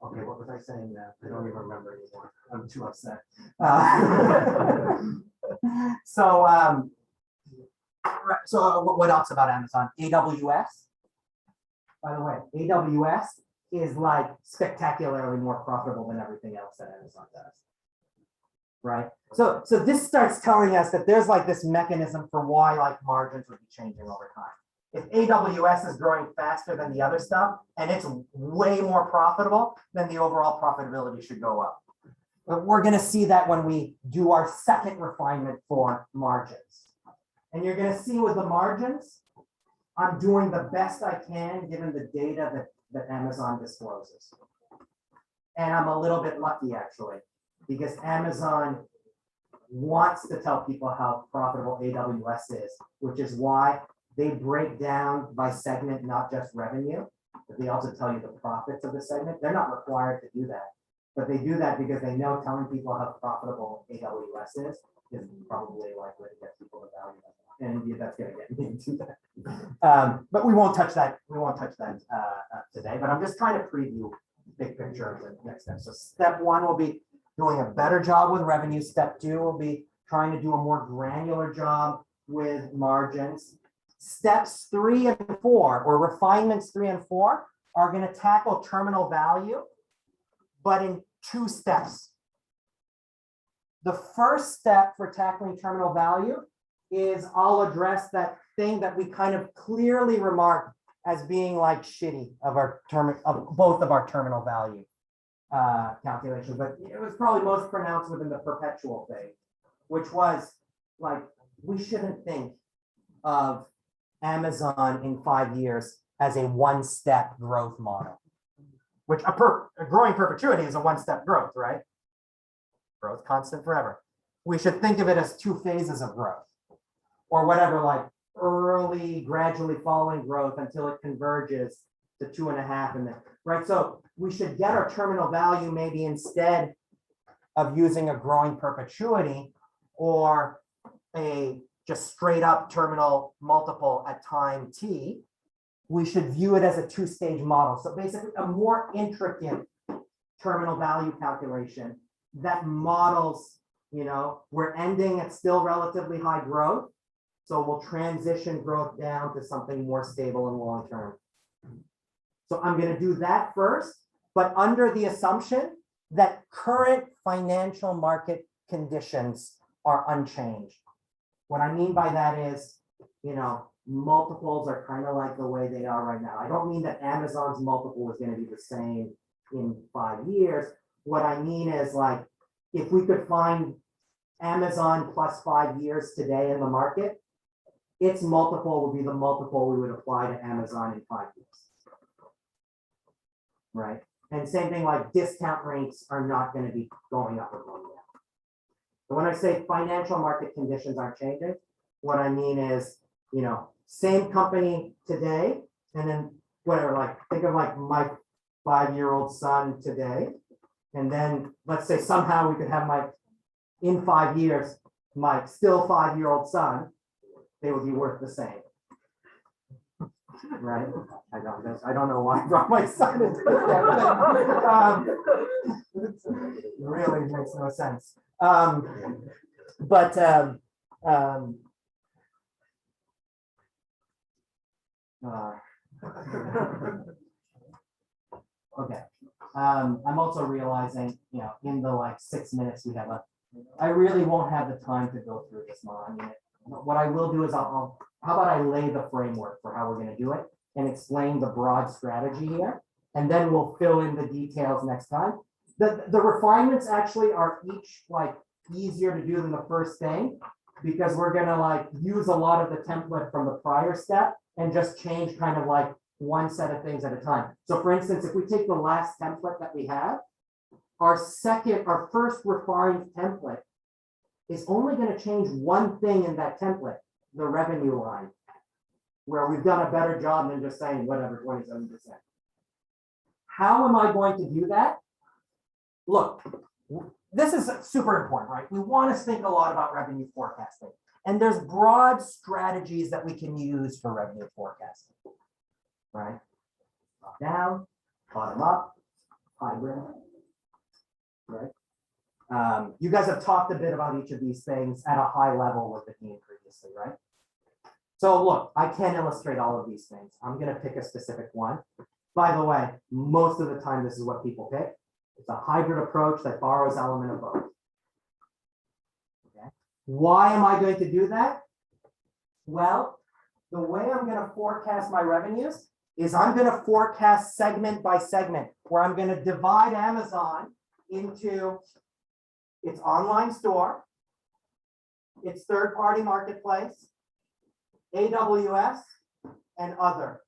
Okay, what was I saying now? I don't even remember anymore. I'm too upset. So what else about Amazon? AWS. By the way, AWS is like spectacularly more profitable than everything else that Amazon does. Right? So this starts telling us that there's like this mechanism for why like margins would be changing over time. If AWS is growing faster than the other stuff and it's way more profitable, then the overall profitability should go up. But we're going to see that when we do our second refinement for margins. And you're gonna see with the margins, I'm doing the best I can, given the data that Amazon discloses. And I'm a little bit lucky, actually, because Amazon wants to tell people how profitable AWS is, which is why they break down by segment, not just revenue, but they also tell you the profits of the segment. They're not required to do that, but they do that because they know telling people how profitable AWS is probably likely to get people to value them. And that's gonna get me into that. But we won't touch that. We won't touch that today, but I'm just trying to preview big picture of the next step. So step one will be doing a better job with revenue. Step two will be trying to do a more granular job with margins. Steps 3 and 4, or refinements 3 and 4, are going to tackle terminal value, but in 2 steps. The first step for tackling terminal value is I'll address that thing that we kind of clearly remarked as being like shitty of our both of our terminal value calculations, but it was probably most pronounced within the perpetual phase, which was like, we shouldn't think of Amazon in 5 years as a one-step growth model, which a growing perpetuity is a one-step growth, right? Growth constant forever. We should think of it as 2 phases of growth, or whatever, like early, gradually falling growth until it converges to 2.5, and then, right? So we should get our terminal value maybe instead of using a growing perpetuity or a just straight up terminal multiple at time t, we should view it as a 2-stage model. So basically a more intricate terminal value calculation that models, we're ending at still relatively high growth. So we'll transition growth down to something more stable and long-term. So I'm going to do that first, but under the assumption that current financial market conditions are unchanged. What I mean by that is, multiples are kind of like the way they are right now. I don't mean that Amazon's multiple is going to be the same in 5 years. What I mean is, like, if we could find Amazon plus 5 years today in the market, its multiple would be the multiple we would apply to Amazon in 5 years. Right? And same thing, like discount rates are not going to be going up or going down. But when I say financial market conditions aren't changing, what I mean is, same company today, and then whatever, like think of like my 5-year-old son today. And then let's say somehow we could have in 5 years, my still 5-year-old son, they would be worth the same. Right? I don't know why I brought my son into this. It really makes no sense. Okay. I'm also realizing, in the 6 minutes we have left, I really won't have the time to go through this now. I mean, what I will do is how about I lay the framework for how we're going to do it and explain the broad strategy here, and then we'll fill in the details next time. The refinements actually are each easier to do than the first thing, because we're going to use a lot of the template from the prior step and just change kind of one set of things at a time. So for instance, if we take the last template that we have, our first refined template is only going to change one thing in that template, the revenue line, where we've done a better job than just saying whatever, 27%. How am I going to do that? Look, this is super important, right? We want to think a lot about revenue forecasting, and there's broad strategies that we can use for revenue forecasting, right? Top down, bottom up, hybrid, right? You guys have talked a bit about each of these things at a high level with the team previously, right? So look, I can't illustrate all of these things. I'm going to pick a specific one. By the way, most of the time, this is what people pick. It's a hybrid approach that borrows element of both. Okay. Why am I going to do that? Well, the way I'm going to forecast my revenues is I'm going to forecast segment by segment, where I'm going to divide Amazon into its online store, its third-party marketplace, AWS, and other,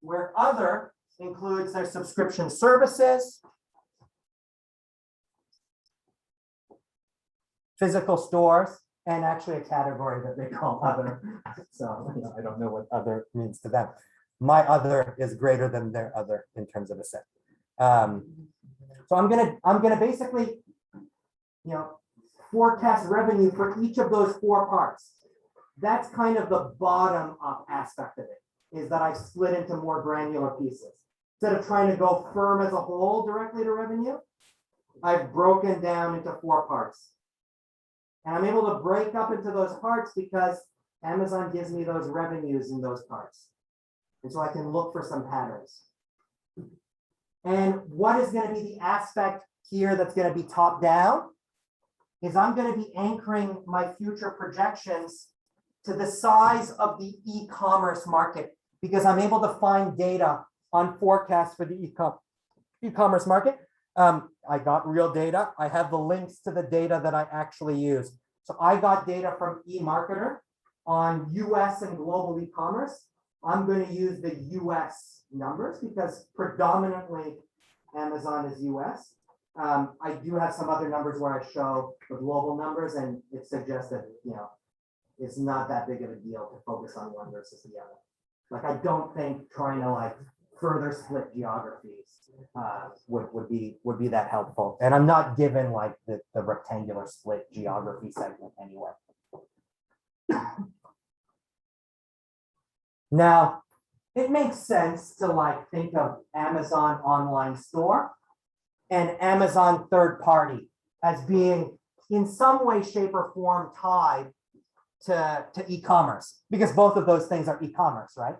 where other includes their subscription services, physical stores, and actually a category that they call other. So I don't know what other means to them. My other is greater than their other in terms of a set. So I'm gonna basically, forecast revenue for each of those four parts. That's kind of the bottom up aspect of it, is that I've split into more granular pieces. Instead of trying to go firm as a whole directly to revenue, I've broken down into four parts. And I'm able to break up into those parts because Amazon gives me those revenues in those parts. And so I can look for some patterns. And what is going to be the aspect here that's going to be top down is I'm going to be anchoring my future projections to the size of the e-commerce market, because I'm able to find data on forecasts for the e-commerce market. I got real data. I have the links to the data that I actually use. So I got data from eMarketer on US and global e-commerce. I'm going to use the US numbers because predominantly Amazon is US. I do have some other numbers where I show the global numbers, and it suggests that, it's not that big of a deal to focus on one versus the other. Like, I don't think trying to further split geographies would be that helpful. And I'm not given the rectangular split geography segment anyway. Now, it makes sense to think of Amazon online store and Amazon third party as being in some way, shape, or form tied to e-commerce, because both of those things are e-commerce, right?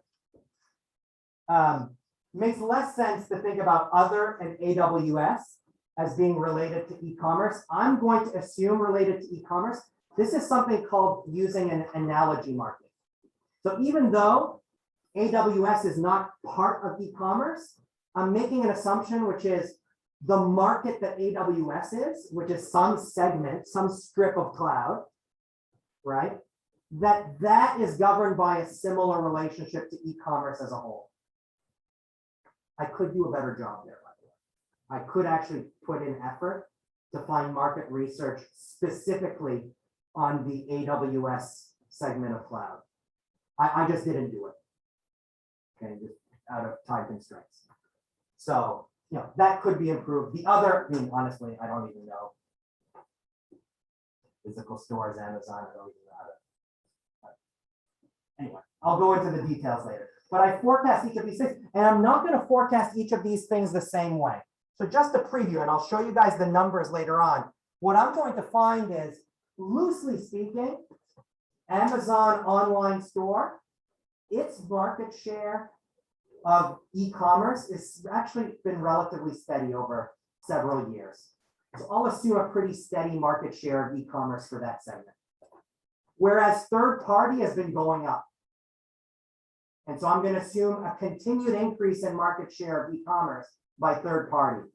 Makes less sense to think about other and AWS as being related to e-commerce. I'm going to assume related to e-commerce. This is something called using an analogy market. So even though AWS is not part of e-commerce, I'm making an assumption, which is the market that AWS is, which is some segment, some strip of cloud, right? That is governed by a similar relationship to e-commerce as a whole. I could do a better job there, by the way. I could actually put in effort to find market research specifically on the AWS segment of cloud. I just didn't do it. Okay, just out of time constraints. So, that could be improved. The other, honestly, I don't even know. Physical stores, Amazon, I don't even know how to. Anyway, I'll go into the details later. But I forecast each of these things, and I'm not going to forecast each of these things the same way. So just a preview, and I'll show you guys the numbers later on. What I'm going to find is, loosely speaking, Amazon online store, its market share of e-commerce is actually been relatively steady over several years. So I'll assume a pretty steady market share of e-commerce for that segment. Whereas third party has been going up. And so I'm going to assume a continued increase in market share of e-commerce by third party.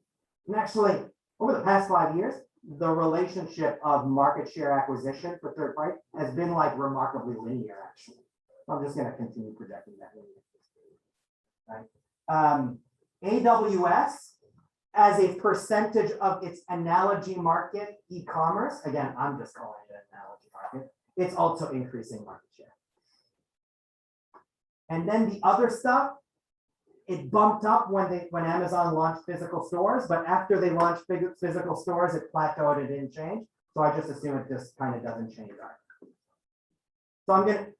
And actually, over the past 5 years, the relationship of market share acquisition for third party has been remarkably linear, actually. I'm just going to continue projecting that linear. Right? AWS, as a percentage of its analogy market, e-commerce, again, I'm just calling it an analogy market, it's also increasing market share. And then the other stuff, it bumped up when Amazon launched physical stores, but after they launched physical stores, it plateaued, it didn't change. So I just assume it just kind of doesn't change. So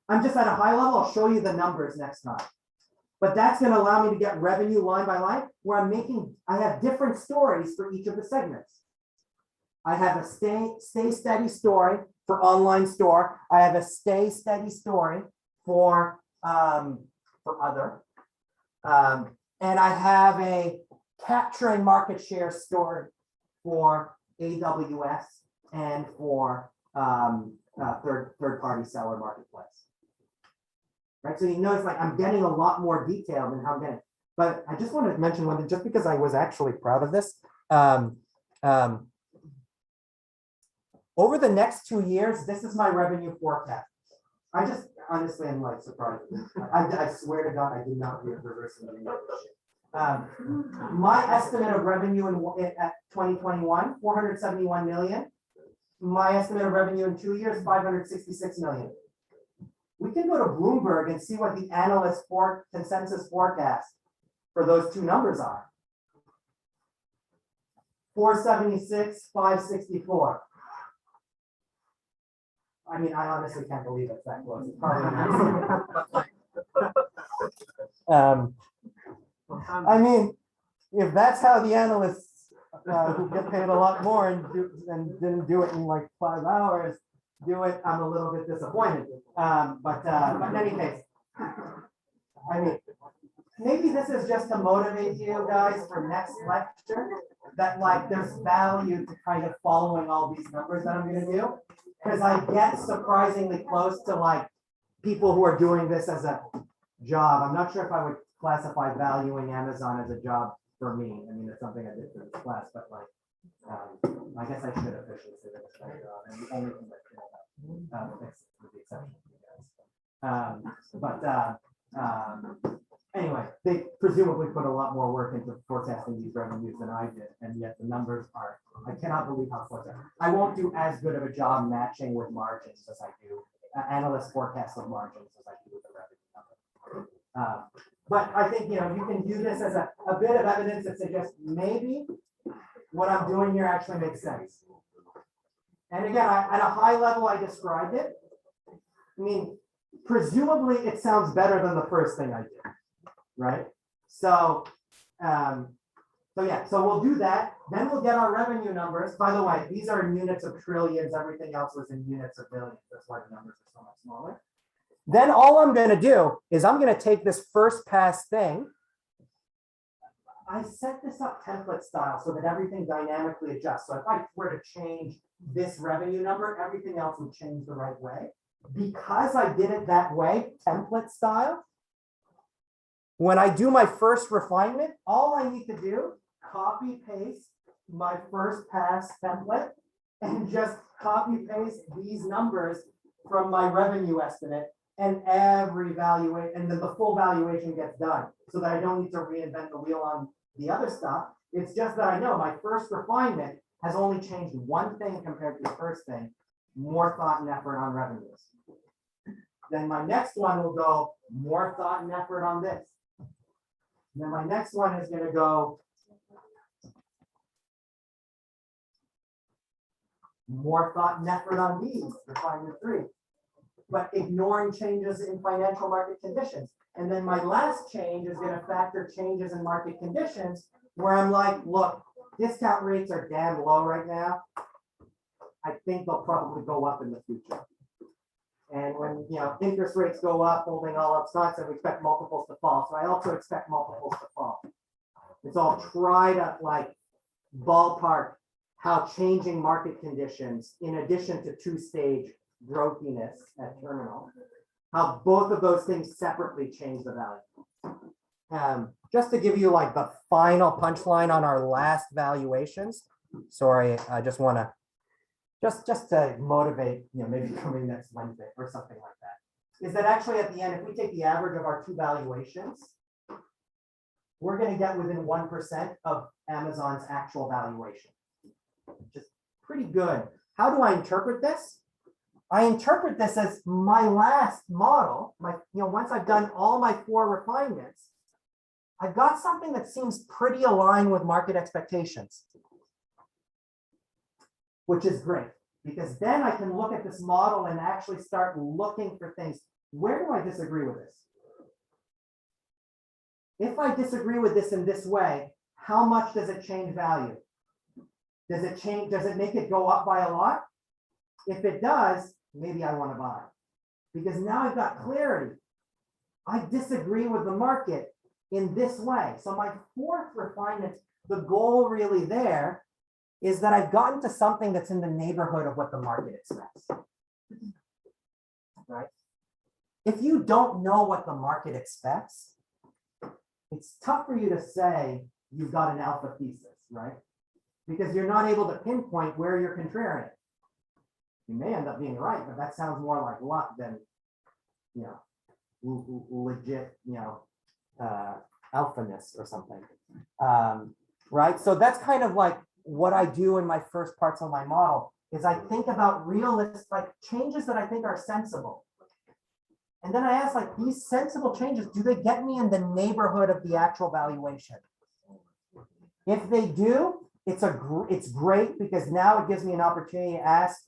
I'm just at a high level, I'll show you the numbers next time. But that's going to allow me to get revenue line by line, where I have different stories for each of the segments. I have a stay steady story for online store. I have a stay steady story for other. And I have a capturing market share story for AWS and for third party seller marketplace. Right, so you notice I'm getting a lot more detail than how I'm getting. But I just wanted to mention one thing, just because I was actually proud of this. Over the next 2 years, this is my revenue forecast. I just, honestly, I'm like surprised. I swear to God, I did not read reverse engineer this shit. My estimate of revenue at 2021, 471 million. My estimate of revenue in 2 years, 566 million. We can go to Bloomberg and see what the analyst consensus forecast for those two numbers are. 476, 564. I mean, I honestly can't believe it's that close. It's probably not. Sometimes I mean, if that's how the analysts who get paid a lot more and didn't do it in like 5 hours, do it, I'm a little bit disappointed. But in any case, I mean, maybe this is just to motivate you guys for next lecture, that like there's value to kind of following all these numbers that I'm gonna do. Because I get surprisingly close to like people who are doing this as a job. I'm not sure if I would classify valuing Amazon as a job for me. I mean, it's something I did for this class, but like, I guess I should officially say that it's my job. And the only thing that with the exception of you guys. Anyway, they presumably put a lot more work into forecasting these revenues than I did, and yet the numbers are, I cannot believe how close they are. I won't do as good of a job matching with margins as I do, analyst forecasts with margins as I do with the revenue number. But I think, you can do this as a bit of evidence that suggests maybe what I'm doing here actually makes sense. And again, at a high level, I described it. I mean, presumably it sounds better than the first thing I did, right? So so we'll do that. Then we'll get our revenue numbers. By the way, these are in units of trillions. Everything else was in units of billions. That's why the numbers are so much smaller. Then all I'm going to do is I'm going to take this first pass thing. I set this up template style so that everything dynamically adjusts. So if I were to change this revenue number, everything else would change the right way. Because I did it that way, template style, when I do my first refinement, all I need to do, copy paste my first pass template and just copy paste these numbers from my revenue estimate, and every valuation, and then the full valuation gets done, so that I don't need to reinvent the wheel on the other stuff. It's just that I know my first refinement has only changed one thing compared to the first thing, more thought and effort on revenues. Then my next one will go more thought and effort on this. And then my next one is going to go more thought and effort on these, refinement 3. But ignoring changes in financial market conditions. And then my last change is going to factor changes in market conditions where I'm like, look, discount rates are damn low right now. I think they'll probably go up in the future. And when interest rates go up, holding all up stocks, and we expect multiples to fall. So I also expect multiples to fall. So I'll try to like ballpark how changing market conditions, in addition to two-stage growthiness at terminal, how both of those things separately change the value. Just to give you like the final punchline on our last valuations. Sorry, I just want to just to motivate, maybe coming next Wednesday or something like that, is that actually at the end, if we take the average of our two valuations, we're going to get within 1% of Amazon's actual valuation, which is pretty good. How do I interpret this? I interpret this as my last model, once I've done all my 4 refinements, I've got something that seems pretty aligned with market expectations, which is great, because then I can look at this model and actually start looking for things. Where do I disagree with this? If I disagree with this in this way, how much does it change value? Does it make it go up by a lot? If it does, maybe I want to buy, because now I've got clarity. I disagree with the market in this way. So my 4th refinement, the goal really there is that I've gotten to something that's in the neighborhood of what the market expects, right? If you don't know what the market expects, it's tough for you to say you've got an alpha thesis, right? Because you're not able to pinpoint where you're contrarian. You may end up being right, but that sounds more like luck than you know, legit, you know, alphaness or something. Right? So that's kind of like what I do in my first parts of my model is I think about realistic, like changes that I think are sensible. And then I ask, like, these sensible changes, do they get me in the neighborhood of the actual valuation? If they do, it's great because now it gives me an opportunity to ask,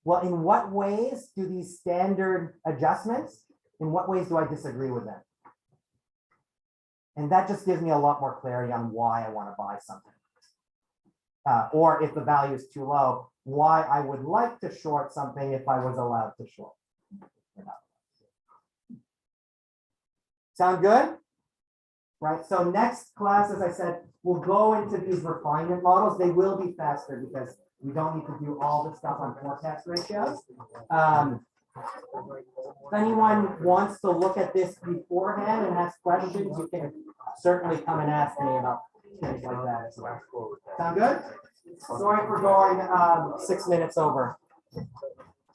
well, in what ways do these standard adjustments, in what ways do I disagree with them? And that just gives me a lot more clarity on why I want to buy something. Or if the value is too low, why I would like to short something if I was allowed to short. Sound good? Right, so next class, as I said, we'll go into these refinement models. They will be faster because we don't need to do all this stuff on forecast ratios. If anyone wants to look at this beforehand and ask questions, you can certainly come and ask me about things like that as well. Sound good? Sorry for going 6 minutes over.